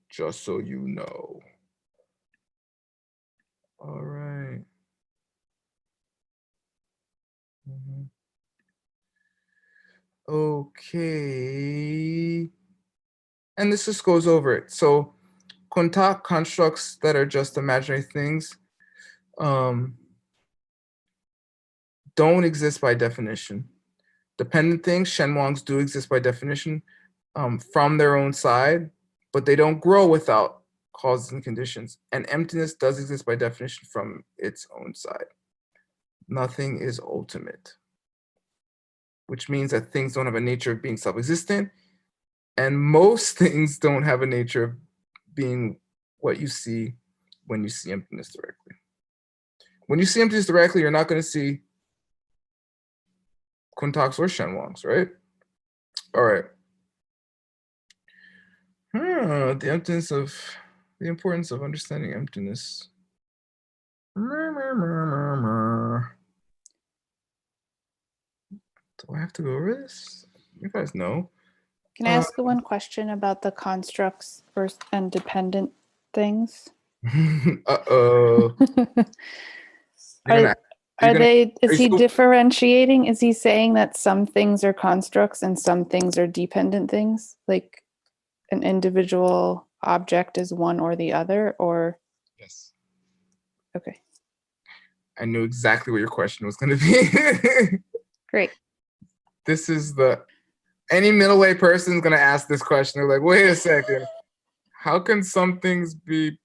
just so you know. All right. Okay. And this just goes over it. So kontak, constructs that are just imaginary things, don't exist by definition. Dependent things, shenwangs, do exist by definition from their own side, but they don't grow without causes and conditions. And emptiness does exist by definition from its own side. Nothing is ultimate, which means that things don't have a nature of being self-existent, and most things don't have a nature of being what you see when you see emptiness directly. When you see emptiness directly, you're not going to see kuntaks or shenwangs, right? All right. The importance of understanding emptiness. Do I have to go over this? You guys know. Can I ask one question about the constructs first and dependent things? Uh-oh. Is he differentiating? Is he saying that some things are constructs and some things are dependent things? Like an individual object is one or the other, or Yes. okay, I knew exactly what your question was going to be. great. This is any middle way person is going to ask this question. They're like, wait a second. How can some things be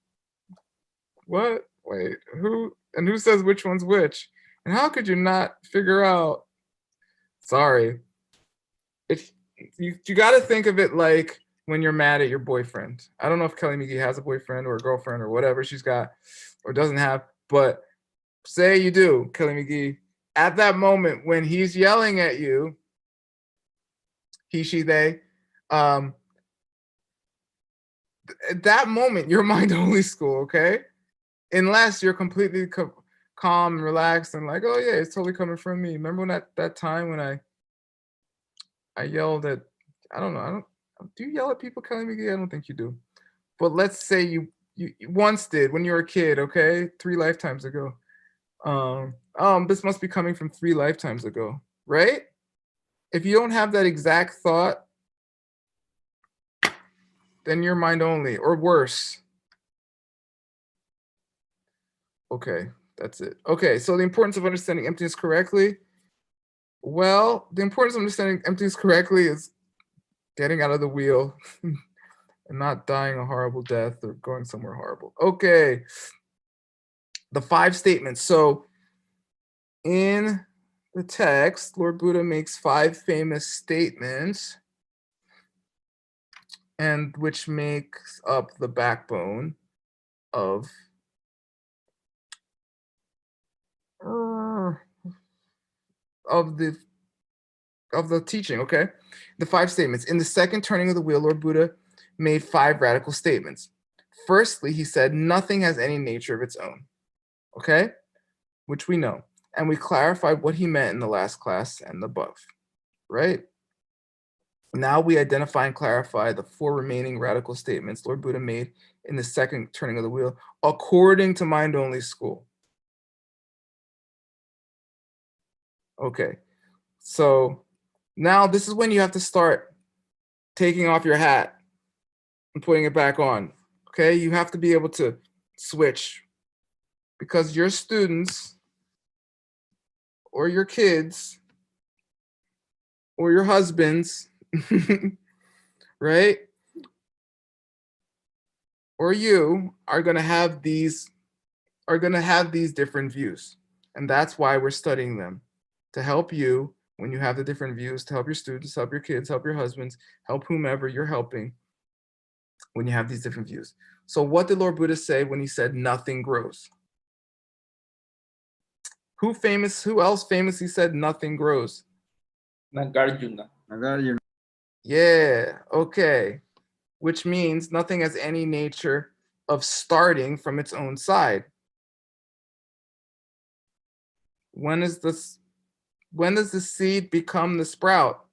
what? Wait, who says which one's which? And how could you not figure out? Sorry. If you got to think of it like when you're mad at your boyfriend. I don't know if Kelly McGee has a boyfriend or a girlfriend or whatever she's got or doesn't have, but say you do, Kelly McGee. At that moment when he's yelling at you, he, she, they, at that moment, you're mind only school, okay? Unless you're completely calm and relaxed and like, oh yeah, it's totally coming from me. Remember when that time when I yelled at, I don't know, do you yell at people, Kelly McGee? I don't think you do. But let's say you once did when you were a kid, okay? 3 lifetimes ago. This must be coming from 3 lifetimes ago, right? If you don't have that exact thought, then you're mind only or worse. Okay, that's it. Okay, so the importance of understanding emptiness correctly. Well, the importance of understanding emptiness correctly is getting out of the wheel and not dying a horrible death or going somewhere horrible. Okay, the 5 statements. So in the text, Lord Buddha makes 5 famous statements, and which makes up the backbone of the teaching. Okay, the 5 statements. In the second turning of the wheel, Lord Buddha made 5 radical statements. Firstly, he said nothing has any nature of its own. Okay, which we know, and we clarified what he meant in the last class and above, right? Now we identify and clarify the 4 remaining radical statements Lord Buddha made in the second turning of the wheel according to mind only school. Okay, so now this is when you have to start taking off your hat and putting it back on. Okay, you have to be able to switch because your students or your kids or your husbands, right? Or you are going to have these different views. And that's why we're studying them, to help you when you have the different views, to help your students, help your kids, help your husbands, help whomever you're helping when you have these different views. So what did Lord Buddha say when he said nothing grows? Who else famously said nothing grows? Nagarjuna. Yeah, okay. Which means nothing has any nature of starting from its own side. When does the seed become the sprout?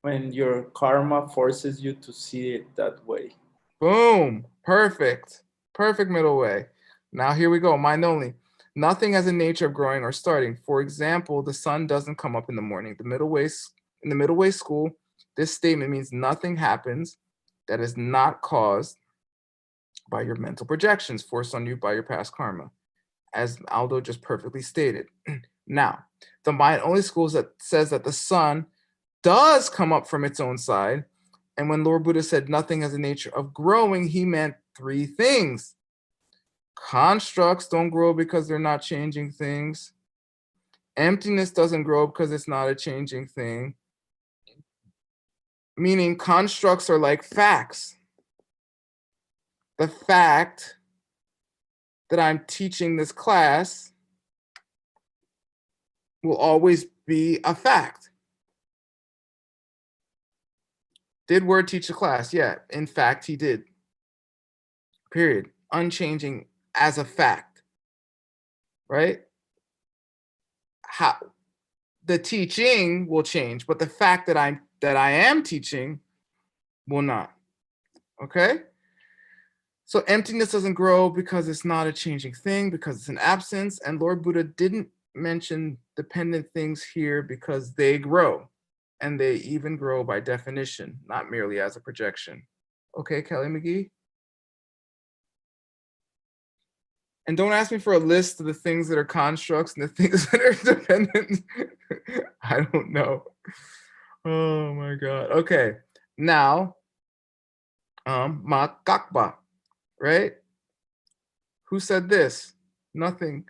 When your karma forces you to see it that way. Boom, perfect. Perfect middle way. Now here we go, mind only. Nothing has a nature of growing or starting. For example, the sun doesn't come up in the morning. In the middle way school, this statement means nothing happens that is not caused by your mental projections forced on you by your past karma, as Aldo just perfectly stated. Now, the mind only school says that the sun does come up from its own side. And when Lord Buddha said nothing has a nature of growing, he meant 3 things. Constructs don't grow because they're not changing things. Emptiness doesn't grow because it's not a changing thing. Meaning constructs are like facts. The fact that I'm teaching this class will always be a fact. Did Word teach the class? Yeah, in fact, he did. Period. Unchanging as a fact, right? How the teaching will change, but the fact that I am teaching will not. Okay? So emptiness doesn't grow because it's not a changing thing, because it's an absence. And Lord Buddha didn't mention dependent things here because they grow. and they even grow by definition, not merely as a projection. Okay, Kelly McGee? And don't ask me for a list of the things that are constructs and the things that are dependent. I don't know. Oh my God. Okay, now, makakba, right? Who said this? Nothing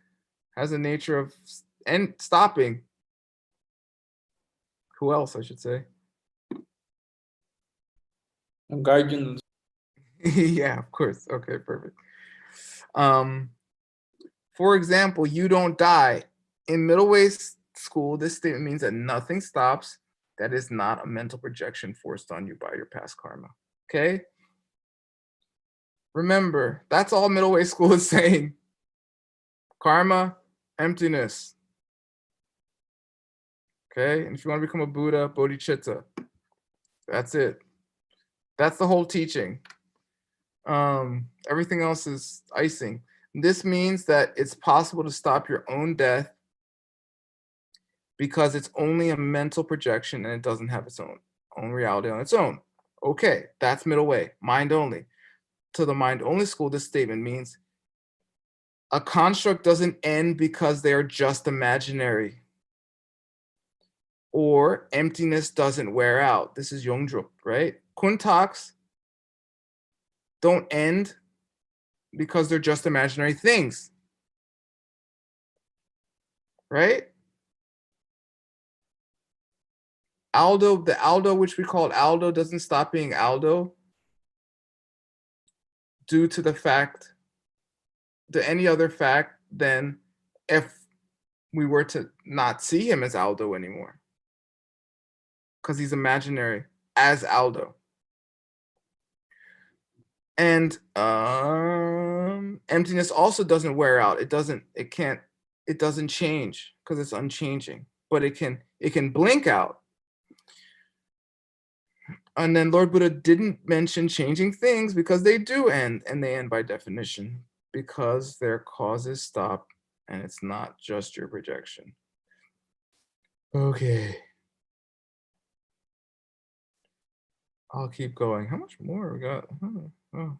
has a nature of stopping. Who else, I should say? Guardian. Yeah, of course. Okay, perfect. For example, you don't die. In middle way school, this statement means that nothing stops. That is not a mental projection forced on you by your past karma. Okay? Remember, that's all middle way school is saying. Karma, emptiness. Okay? And if you want to become a Buddha, bodhicitta. That's it. That's the whole teaching. Everything else is icing. This means that it's possible to stop your own death because it's only a mental projection and it doesn't have its own reality on its own. Okay, that's middle way, mind only. To the mind only school, this statement means a construct doesn't end because they are just imaginary, or emptiness doesn't wear out. This is Yongdrup, right? Kuntaks don't end because they're just imaginary things, right? Aldo, the Aldo, which we call Aldo, doesn't stop being Aldo due to the fact, to any other fact than if we were to not see him as Aldo anymore, because he's imaginary as Aldo. And emptiness also doesn't wear out. It doesn't change because it's unchanging, but it can blink out. And then Lord Buddha didn't mention changing things because they do end, and they end by definition because their causes stop, and it's not just your projection. Okay. I'll keep going. How much more we got? Oh,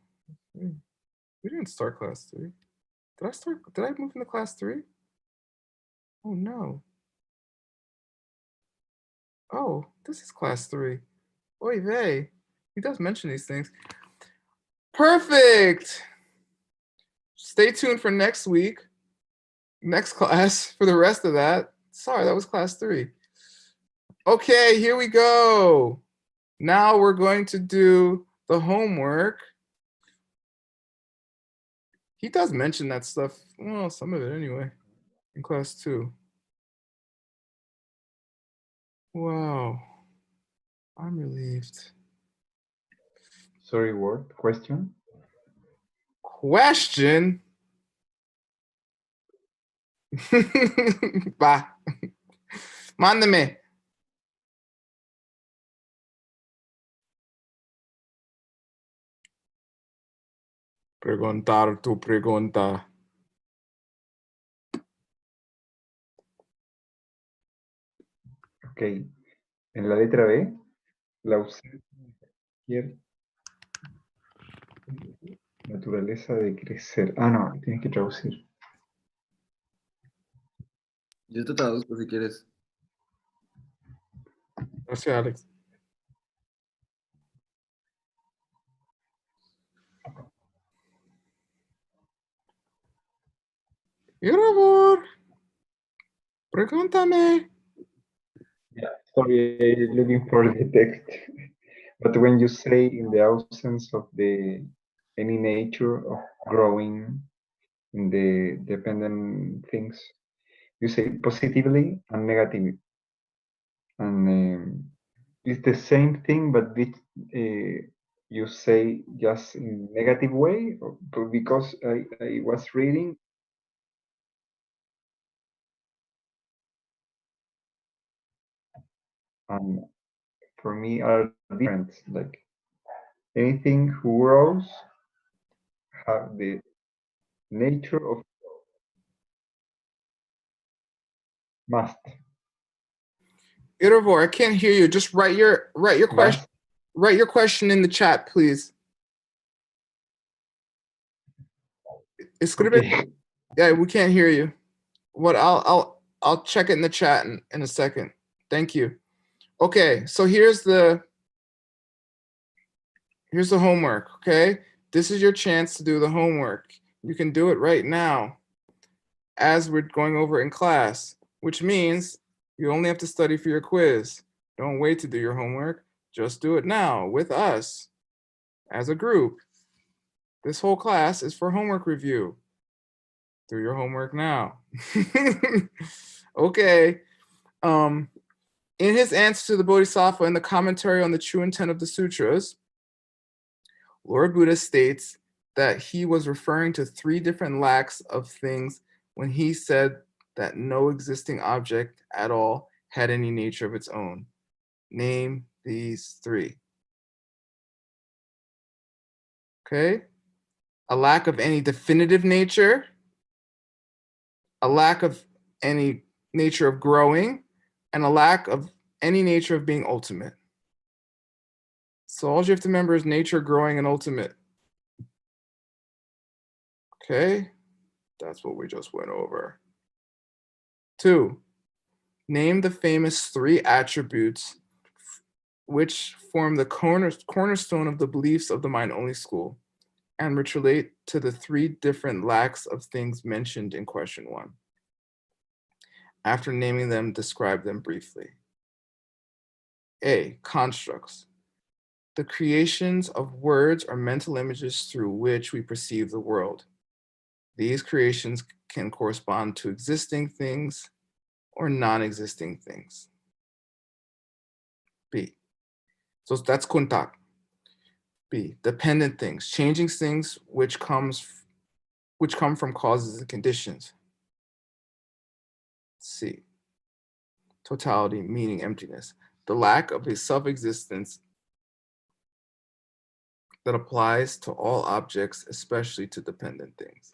we didn't start class 3. Did I move into class 3? Oh no. Oh, this is class 3. Oy vey. He does mention these things. Perfect. Stay tuned for next week, next class, for the rest of that. Sorry, that was class 3. Okay, here we go. Now we're going to do the homework. He does mention that stuff, well, some of it anyway, in class 2. Wow, I'm relieved. Sorry, word, question? Question? Va. Mándeme. Preguntar tu pregunta. Ok. En la letra B, la ausencia de cualquier naturaleza de crecer. Ah, no, tienes que traducir. Yo te traduzco si quieres. Gracias, Alex. Por favor, pregúntame. Yeah, sorry, looking for the text. But when you say in the absence of any nature of growing in the dependent things, you say positively and negatively. And it's the same thing, but you say just in negative way, because I was reading. And for me are different, like anything who grows have the nature of must. Irvor, I can't hear you. Just write your question. Write your question in the chat, please. Escribe. Okay. Yeah, we can't hear you. What? I'll check it in the chat in a second. Thank you. Okay, so here's the homework. Okay, this is your chance to do the homework. You can do it right now, as we're going over in class, which means you only have to study for your quiz. Don't wait to do your homework. Just do it now with us as a group. This whole class is for homework review. Do your homework now. Okay. In his answer to the Bodhisattva in the commentary on the true intent of the sutras, Lord Buddha states that he was referring to 3 different lacks of things when he said that no existing object at all had any nature of its own. Name these 3. Okay? A lack of any definitive nature, a lack of any nature of growing, and a lack of any nature of being ultimate. So all you have to remember is nature, growing, and ultimate. Okay? That's what we just went over. 2, name the famous 3 attributes which form the cornerstone of the beliefs of the mind-only school and which relate to the 3 different lacks of things mentioned in question 1. After naming them, describe them briefly. A, constructs. The creations of words or mental images through which we perceive the world. These creations can correspond to existing things or non-existing things. B. So that's contact. B. Dependent things, changing things which come from causes and conditions. C. Totality, meaning emptiness. The lack of a self-existence that applies to all objects, especially to dependent things.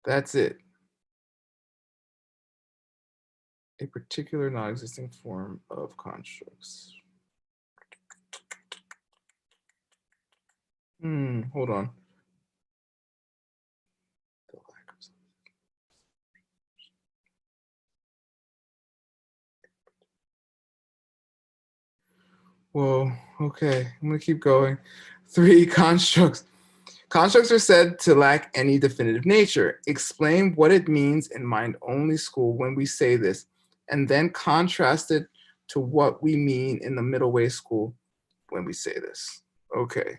That's it. A particular non-existing form of constructs. Hold on. Whoa, okay, I'm gonna keep going. 3, constructs. Constructs are said to lack any definitive nature. Explain what it means in mind-only school when we say this, and then contrast it to what we mean in the middle way school when we say this. Okay.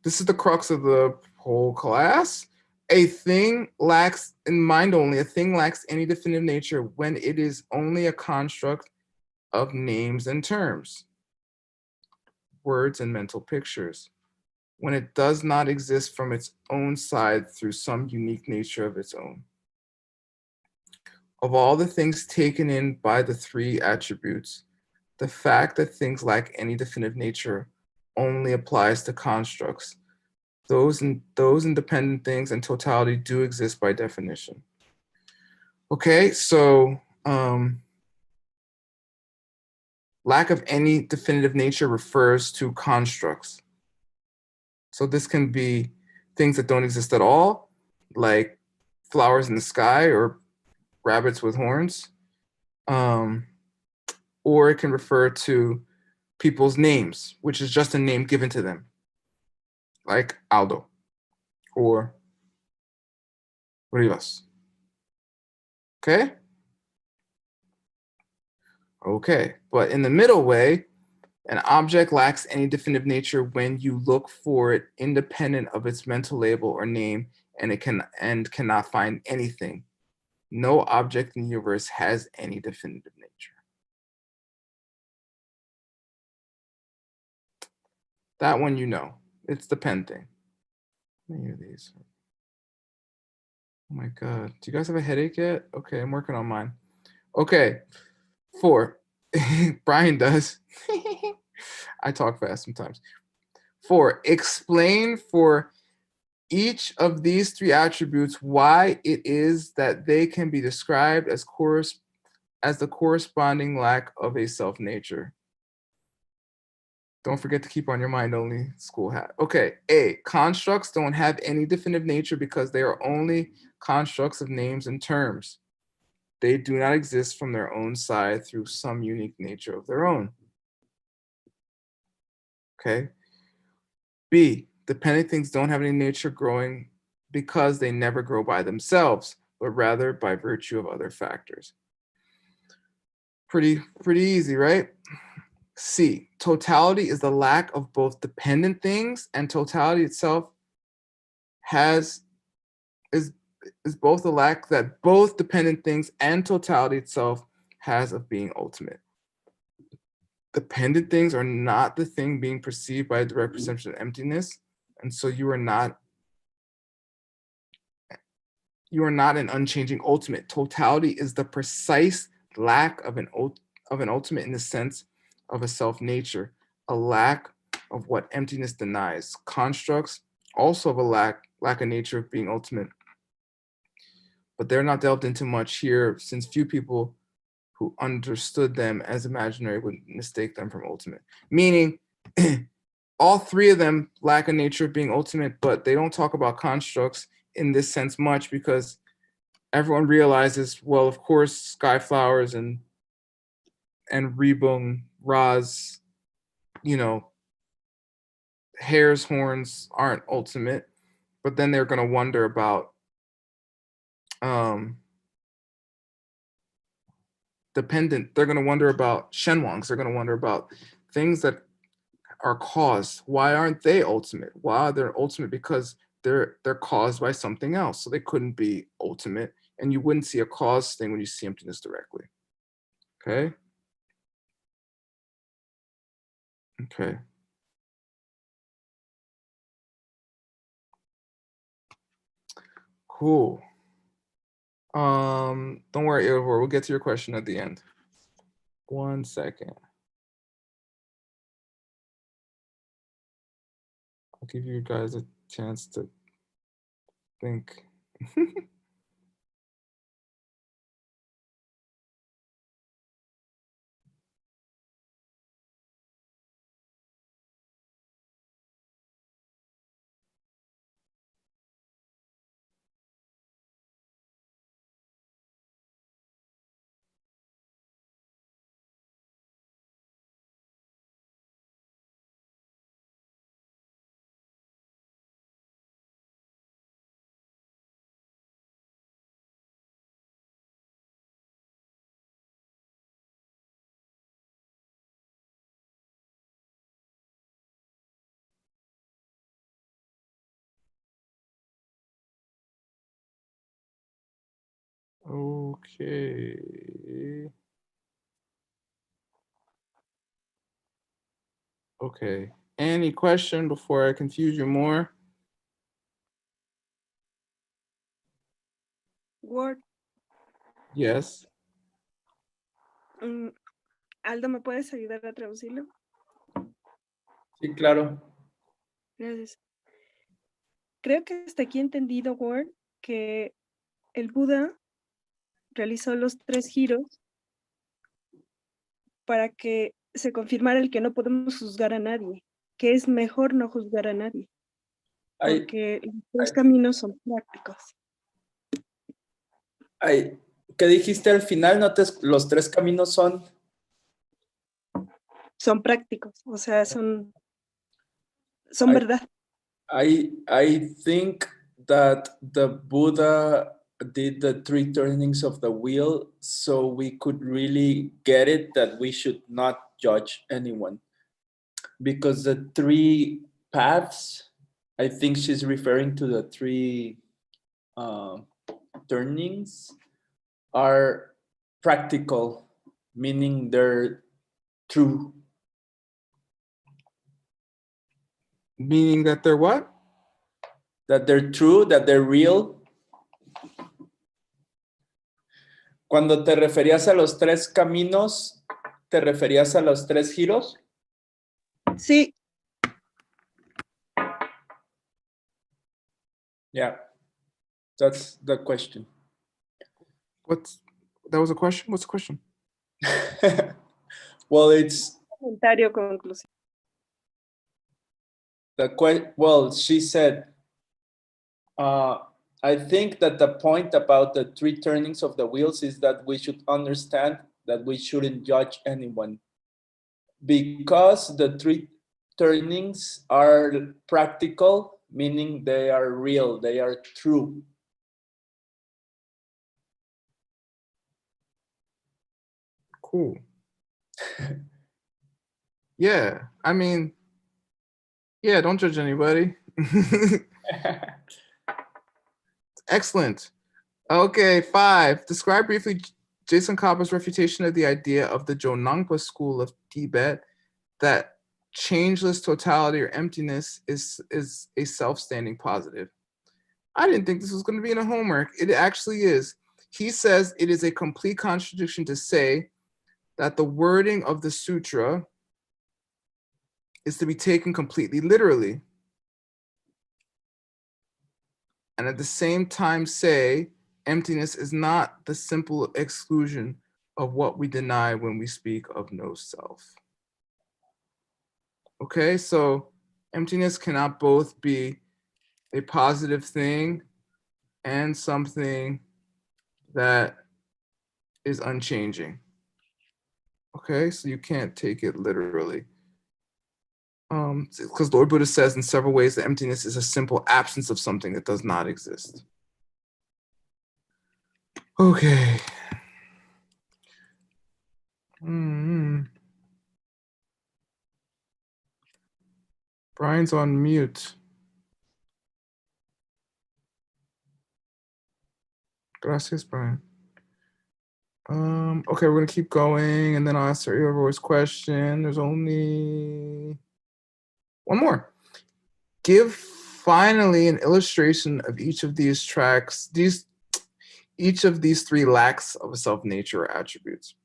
This is the crux of the whole class. A thing lacks, in mind only, a thing lacks any definitive nature when it is only a construct of names and terms, words and mental pictures, when it does not exist from its own side through some unique nature of its own. Of all the things taken in by the 3 attributes, the fact that things lack any definitive nature only applies to constructs. Those independent things and totality do exist by definition. Okay, so lack of any definitive nature refers to constructs. So this can be things that don't exist at all, like flowers in the sky or rabbits with horns. Or it can refer to people's names, which is just a name given to them, like Aldo or Rivas. Okay? Okay, but in the middle way, an object lacks any definitive nature when you look for it independent of its mental label or name, and it cannot find anything. No object in the universe has any definitive nature. That one you know. It's the pen thing. How many of these? Oh my God. Do you guys have a headache yet? Okay, I'm working on mine. Okay, 4. Brian does. I talk fast sometimes. 4, explain for each of these three attributes why it is that they can be described as the corresponding lack of a self-nature. Don't forget to keep on your mind only school hat. Okay, A, constructs don't have any definitive nature because they are only constructs of names and terms. They do not exist from their own side through some unique nature of their own. Okay. B, dependent things don't have any nature growing because they never grow by themselves, but rather by virtue of other factors. Pretty easy, right? C, totality is the lack of both dependent things, and totality itself is both the lack that both dependent things and totality itself has of being ultimate. Dependent things are not the thing being perceived by a direct perception of emptiness, and so you are not an unchanging ultimate. Totality is the precise lack of an ultimate in the sense of a self-nature, a lack of what emptiness denies. Constructs also have a lack of nature of being ultimate, but they're not delved into much here, since few people who understood them as imaginary would mistake them from ultimate. Meaning, all three of them lack a nature of being ultimate, but they don't talk about constructs in this sense much because everyone realizes, well, of course, sky flowers and Rebung, Raz, hare's horns aren't ultimate, but then they're going to wonder about dependent. They're going to wonder about shenwangs. They're going to wonder about things that are caused. Why aren't they ultimate? Why they're ultimate? Because they're caused by something else. So they couldn't be ultimate. And you wouldn't see a cause thing when you see emptiness directly. Okay. Okay. Cool. Don't worry, Ilvor. We'll get to your question at the end. 1 second. I'll give you guys a chance to think. Okay. Okay. Any question before I confuse you more? Word. Yes. Aldo, ¿me puedes ayudar a traducirlo? Sí, claro. Gracias. Creo que hasta aquí he entendido, Word, que el Buda realizó los 3 giros para que se confirmara el que no podemos juzgar a nadie, que es mejor no juzgar a nadie, porque los 3 caminos son prácticos. ¿Qué dijiste al final? Los 3 caminos son prácticos, o sea, son verdad. I think that the Buddha did the 3 turnings of the wheel so we could really get it that we should not judge anyone. Because the 3 paths, I think she's referring to the 3 turnings, are practical, meaning they're true. Meaning that they're what? That they're true, that they're real. Cuando te referías a los 3 caminos, ¿te referías a los 3 giros? Sí. Yeah, that's the question. That was a question? What's the question? Well, it's Comentario conclusivo. well, she said, I think that the point about the 3 turnings of the wheels is that we should understand that we shouldn't judge anyone, because the 3 turnings are practical, meaning they are real, they are true. Cool. Yeah, I mean, yeah, don't judge anybody. Excellent. Okay, 5. Describe briefly Jason Kappa's refutation of the idea of the Jonangpa school of Tibet that changeless totality or emptiness is a self-standing positive. I didn't think this was going to be in a homework. It actually is. He says it is a complete contradiction to say that the wording of the sutra is to be taken completely literally, and at the same time say emptiness is not the simple exclusion of what we deny when we speak of no self. Okay, so emptiness cannot both be a positive thing and something that is unchanging. Okay, so you can't take it literally. Because Lord Buddha says in several ways that emptiness is a simple absence of something that does not exist. Okay. Brian's on mute. Gracias, Brian. Okay, we're gonna keep going, and then I'll answer your voice question. There's only one more. Give finally an illustration of each of these tracks. Each of these 3 lacks of a self-nature or attributes.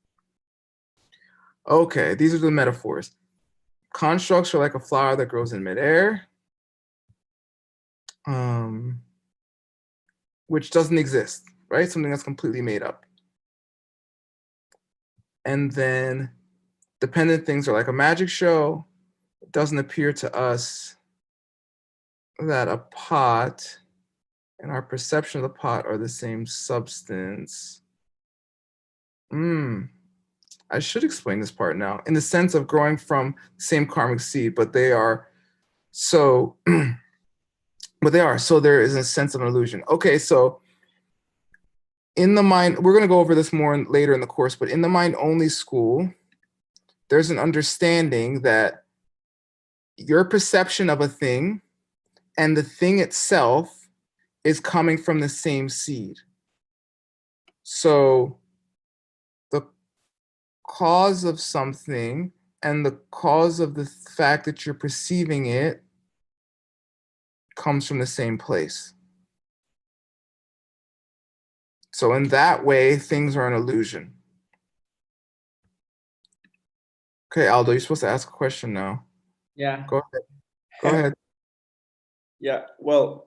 Okay, these are the metaphors. Constructs are like a flower that grows in midair, which doesn't exist, right? Something that's completely made up. And then dependent things are like a magic show. It doesn't appear to us that a pot and our perception of the pot are the same substance. I should explain this part now. In the sense of growing from the same karmic seed, but they are so, so there is a sense of an illusion. Okay, so in the mind, we're gonna go over this more later in the course, but in the mind only school, there's an understanding that your perception of a thing and the thing itself is coming from the same seed. So the cause of something and the cause of the fact that you're perceiving it comes from the same place. So in that way, things are an illusion. Okay, Aldo, you're supposed to ask a question now. Yeah. Go ahead. Go ahead. Yeah, well,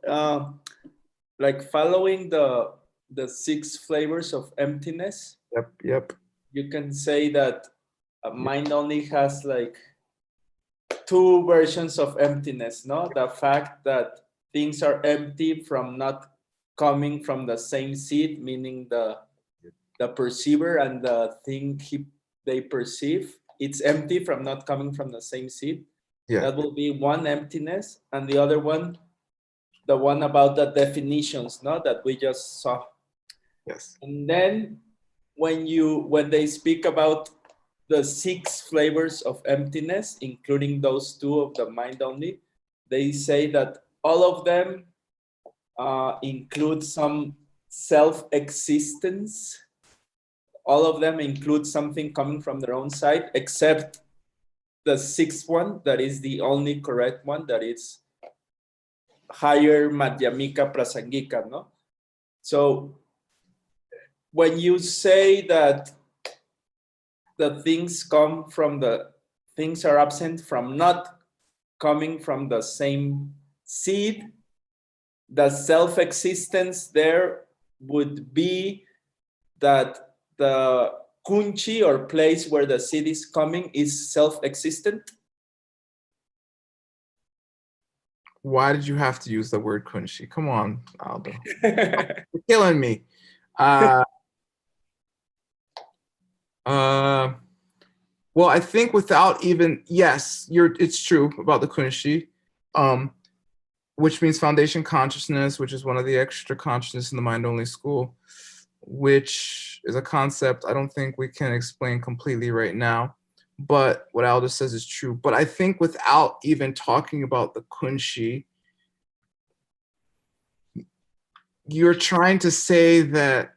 like following the 6 flavors of emptiness. Yep. You can say that mind only has like 2 versions of emptiness, no? The fact that things are empty from not coming from the same seed, meaning the perceiver and the thing they perceive, it's empty from not coming from the same seed. Yeah. That will be one emptiness, and the other one, the one about the definitions, no, that we just saw. Yes. And then when they speak about the 6 flavors of emptiness, including those 2 of the mind only, they say that all of them include some self-existence. All of them include something coming from their own side, except the 6th one, that is the only correct one, that is higher Madhyamika Prasangika, no? So when you say that the things are absent from not coming from the same seed, the self-existence there would be that the country or place where the seed is coming is self-existent? Why did you have to use the word kunshi? Come on, Aldo. You're killing me. Well, I think without even, yes, it's true about the kunshi, which means foundation consciousness, which is one of the extra consciousness in the mind-only school, which is a concept I don't think we can explain completely right now. But what Aldo says is true. But I think without even talking about the kunshi, you're trying to say that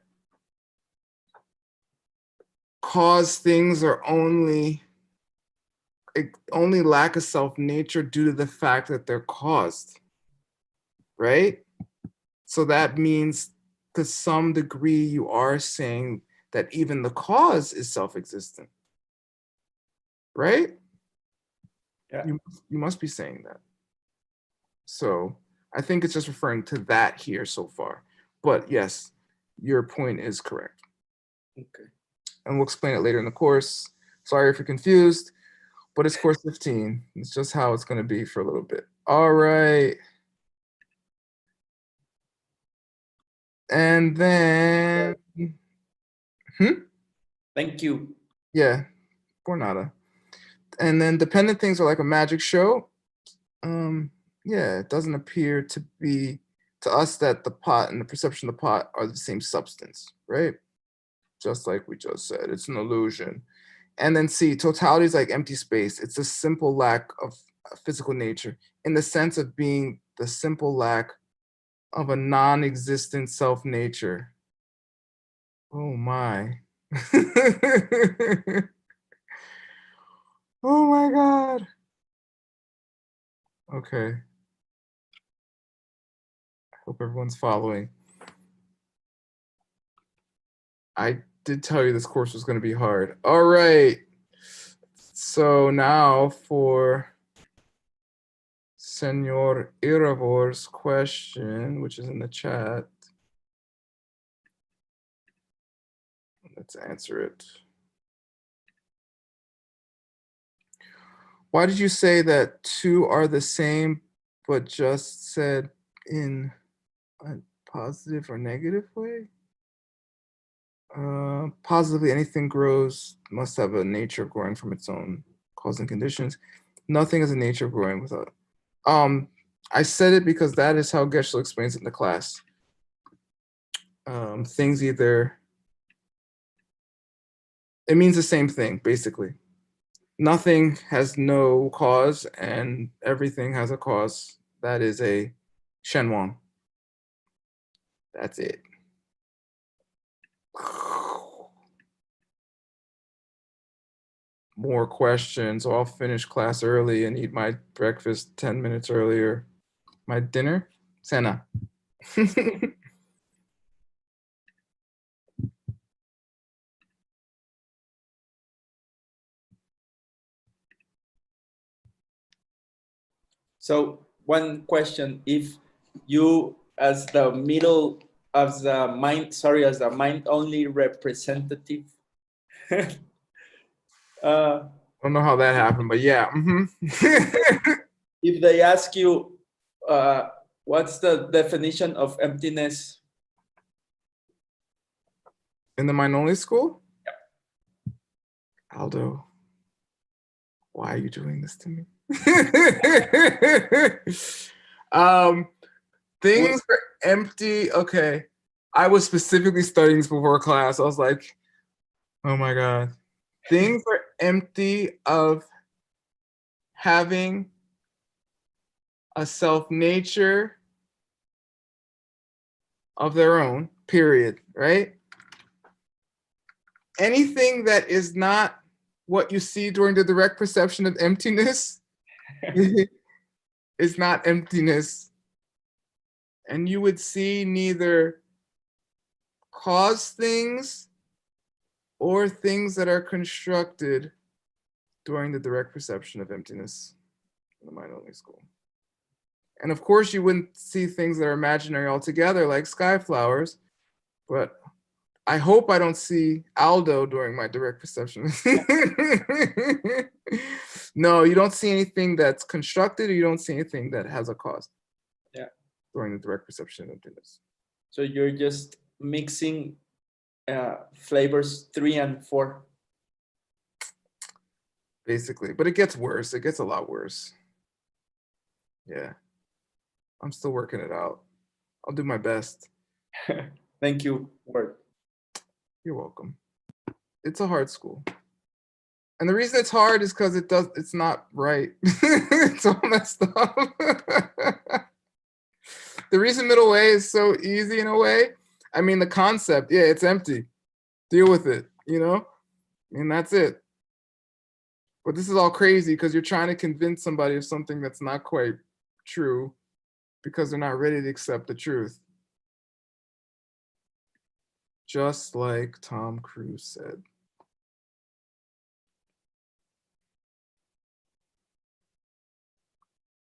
cause things are only lack a self-nature due to the fact that they're caused, right? So that means to some degree you are saying that even the cause is self-existent, right? Yeah. You must be saying that. So I think it's just referring to that here so far. But yes, your point is correct. Okay. And we'll explain it later in the course. Sorry if you're confused, but it's course 15. It's just how it's going to be for a little bit. All right. And then, Thank you. Yeah, por nada. And then dependent things are like a magic show. Yeah, it doesn't appear to be to us that the pot and the perception of the pot are the same substance, right? Just like we just said, it's an illusion. And then C, totality is like empty space. It's a simple lack of physical nature in the sense of being the simple lack of a non-existent self-nature. Oh my. Oh my God. Okay. I hope everyone's following. I did tell you this course was going to be hard. All right. So now for Senor Iravor's question, which is in the chat. Let's answer it. Why did you say that two are the same, but just said in a positive or negative way? Positively, anything grows must have a nature of growing from its own cause and conditions. Nothing has a nature of growing without. I said it because that is how Geshe explains it in the class. Things either, it means the same thing, basically. Nothing has no cause and everything has a cause. That is a Shenwan. That's it. More questions. So I'll finish class early and eat my breakfast 10 minutes earlier. My dinner? Cena. So one question, if you as the mind only representative, I don't know how that happened, but yeah. if they ask you, what's the definition of emptiness? In the mind-only school? Yeah. Aldo, why are you doing this to me? Things are empty. Okay. I was specifically studying this before class. I was like, oh my God. Things are empty of having a self-nature of their own, period, right? Anything that is not what you see during the direct perception of emptiness is not emptiness. And you would see neither cause things or things that are constructed during the direct perception of emptiness in the mind-only school. And of course, you wouldn't see things that are imaginary altogether, like sky flowers. But I hope I don't see Aldo during my direct perception. No, you don't see anything that's constructed, or you don't see anything that has a cause. Yeah. During the direct perception of emptiness. So you're just mixing flavors 3 and 4. Basically, but it gets worse. It gets a lot worse. Yeah. I'm still working it out. I'll do my best. Thank you, Word. You're welcome. It's a hard school. And the reason it's hard is because it's not right. It's all messed up. The reason middle way is so easy in a way. I mean, the concept, yeah, it's empty. Deal with it, you know? And that's it. But this is all crazy because you're trying to convince somebody of something that's not quite true because they're not ready to accept the truth. Just like Tom Cruise said.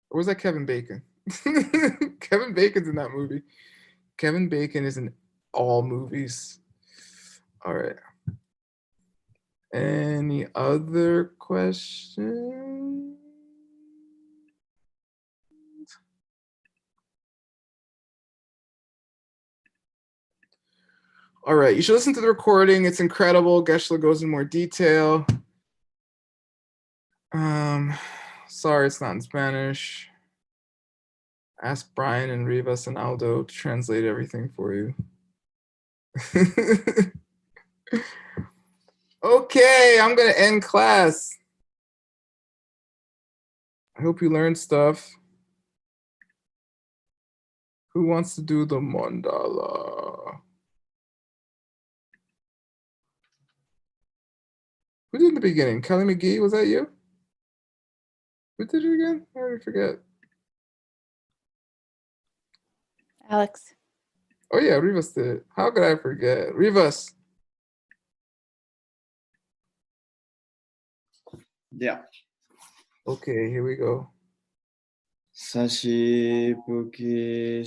Or was that Kevin Bacon? Kevin Bacon's in that movie. Kevin Bacon is in all movies. All right. Any other questions? All right, you should listen to the recording. It's incredible. Geschler goes in more detail. Sorry, it's not in Spanish. Ask Brian and Rivas and Aldo to translate everything for you. Okay, I'm gonna end class. I hope you learned stuff. Who wants to do the mandala? Who did in the beginning? Kelly McGee, was that you? Who did it again? I already forget. Alex. Oh yeah, Rivas did it. How could I forget? Rivas. Yeah. Okay, here we go. Sashi puki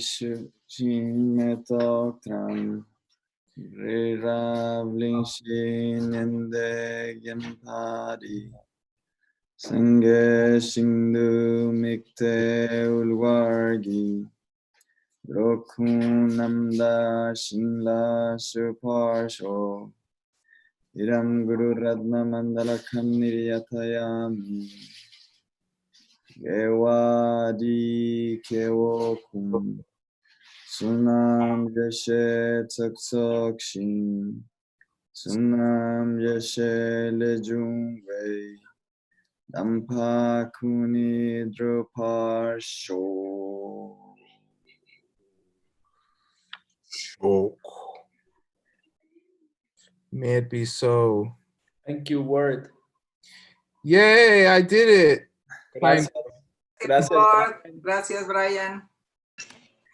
metok tram Ravling shin ende yampari Sange shindu mikte ulwargi Rokunamda shinla suparsho Iram Guru Radna Mandala Niriyatayami Gewadi Kewokum Sunam Yeshe Toksokshin Sunam Yeshe Lejungwei Dampa Kuni Druparsho May it be so. Thank you, Word. Yay, I did it. Gracias. Gracias. Gracias, Brian.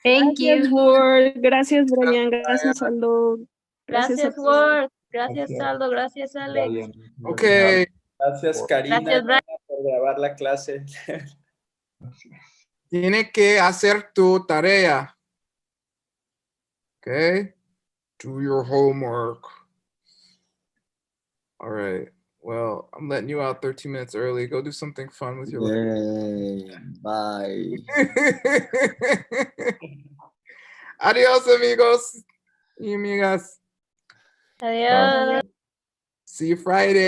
Thank Gracias, you. Word. Gracias, Brian. Gracias, Aldo. Gracias a Gracias, todos. Word. Gracias, Aldo. Gracias, Alex. Okay. Gracias, Karina, Gracias, Brian. por grabar la clase. Tiene que hacer tu tarea. Okay. Do your homework. All right. Well, I'm letting you out 13 minutes early. Go do something fun with your life. Yay, bye. Adios, amigos y amigas. Adiós. See you Friday.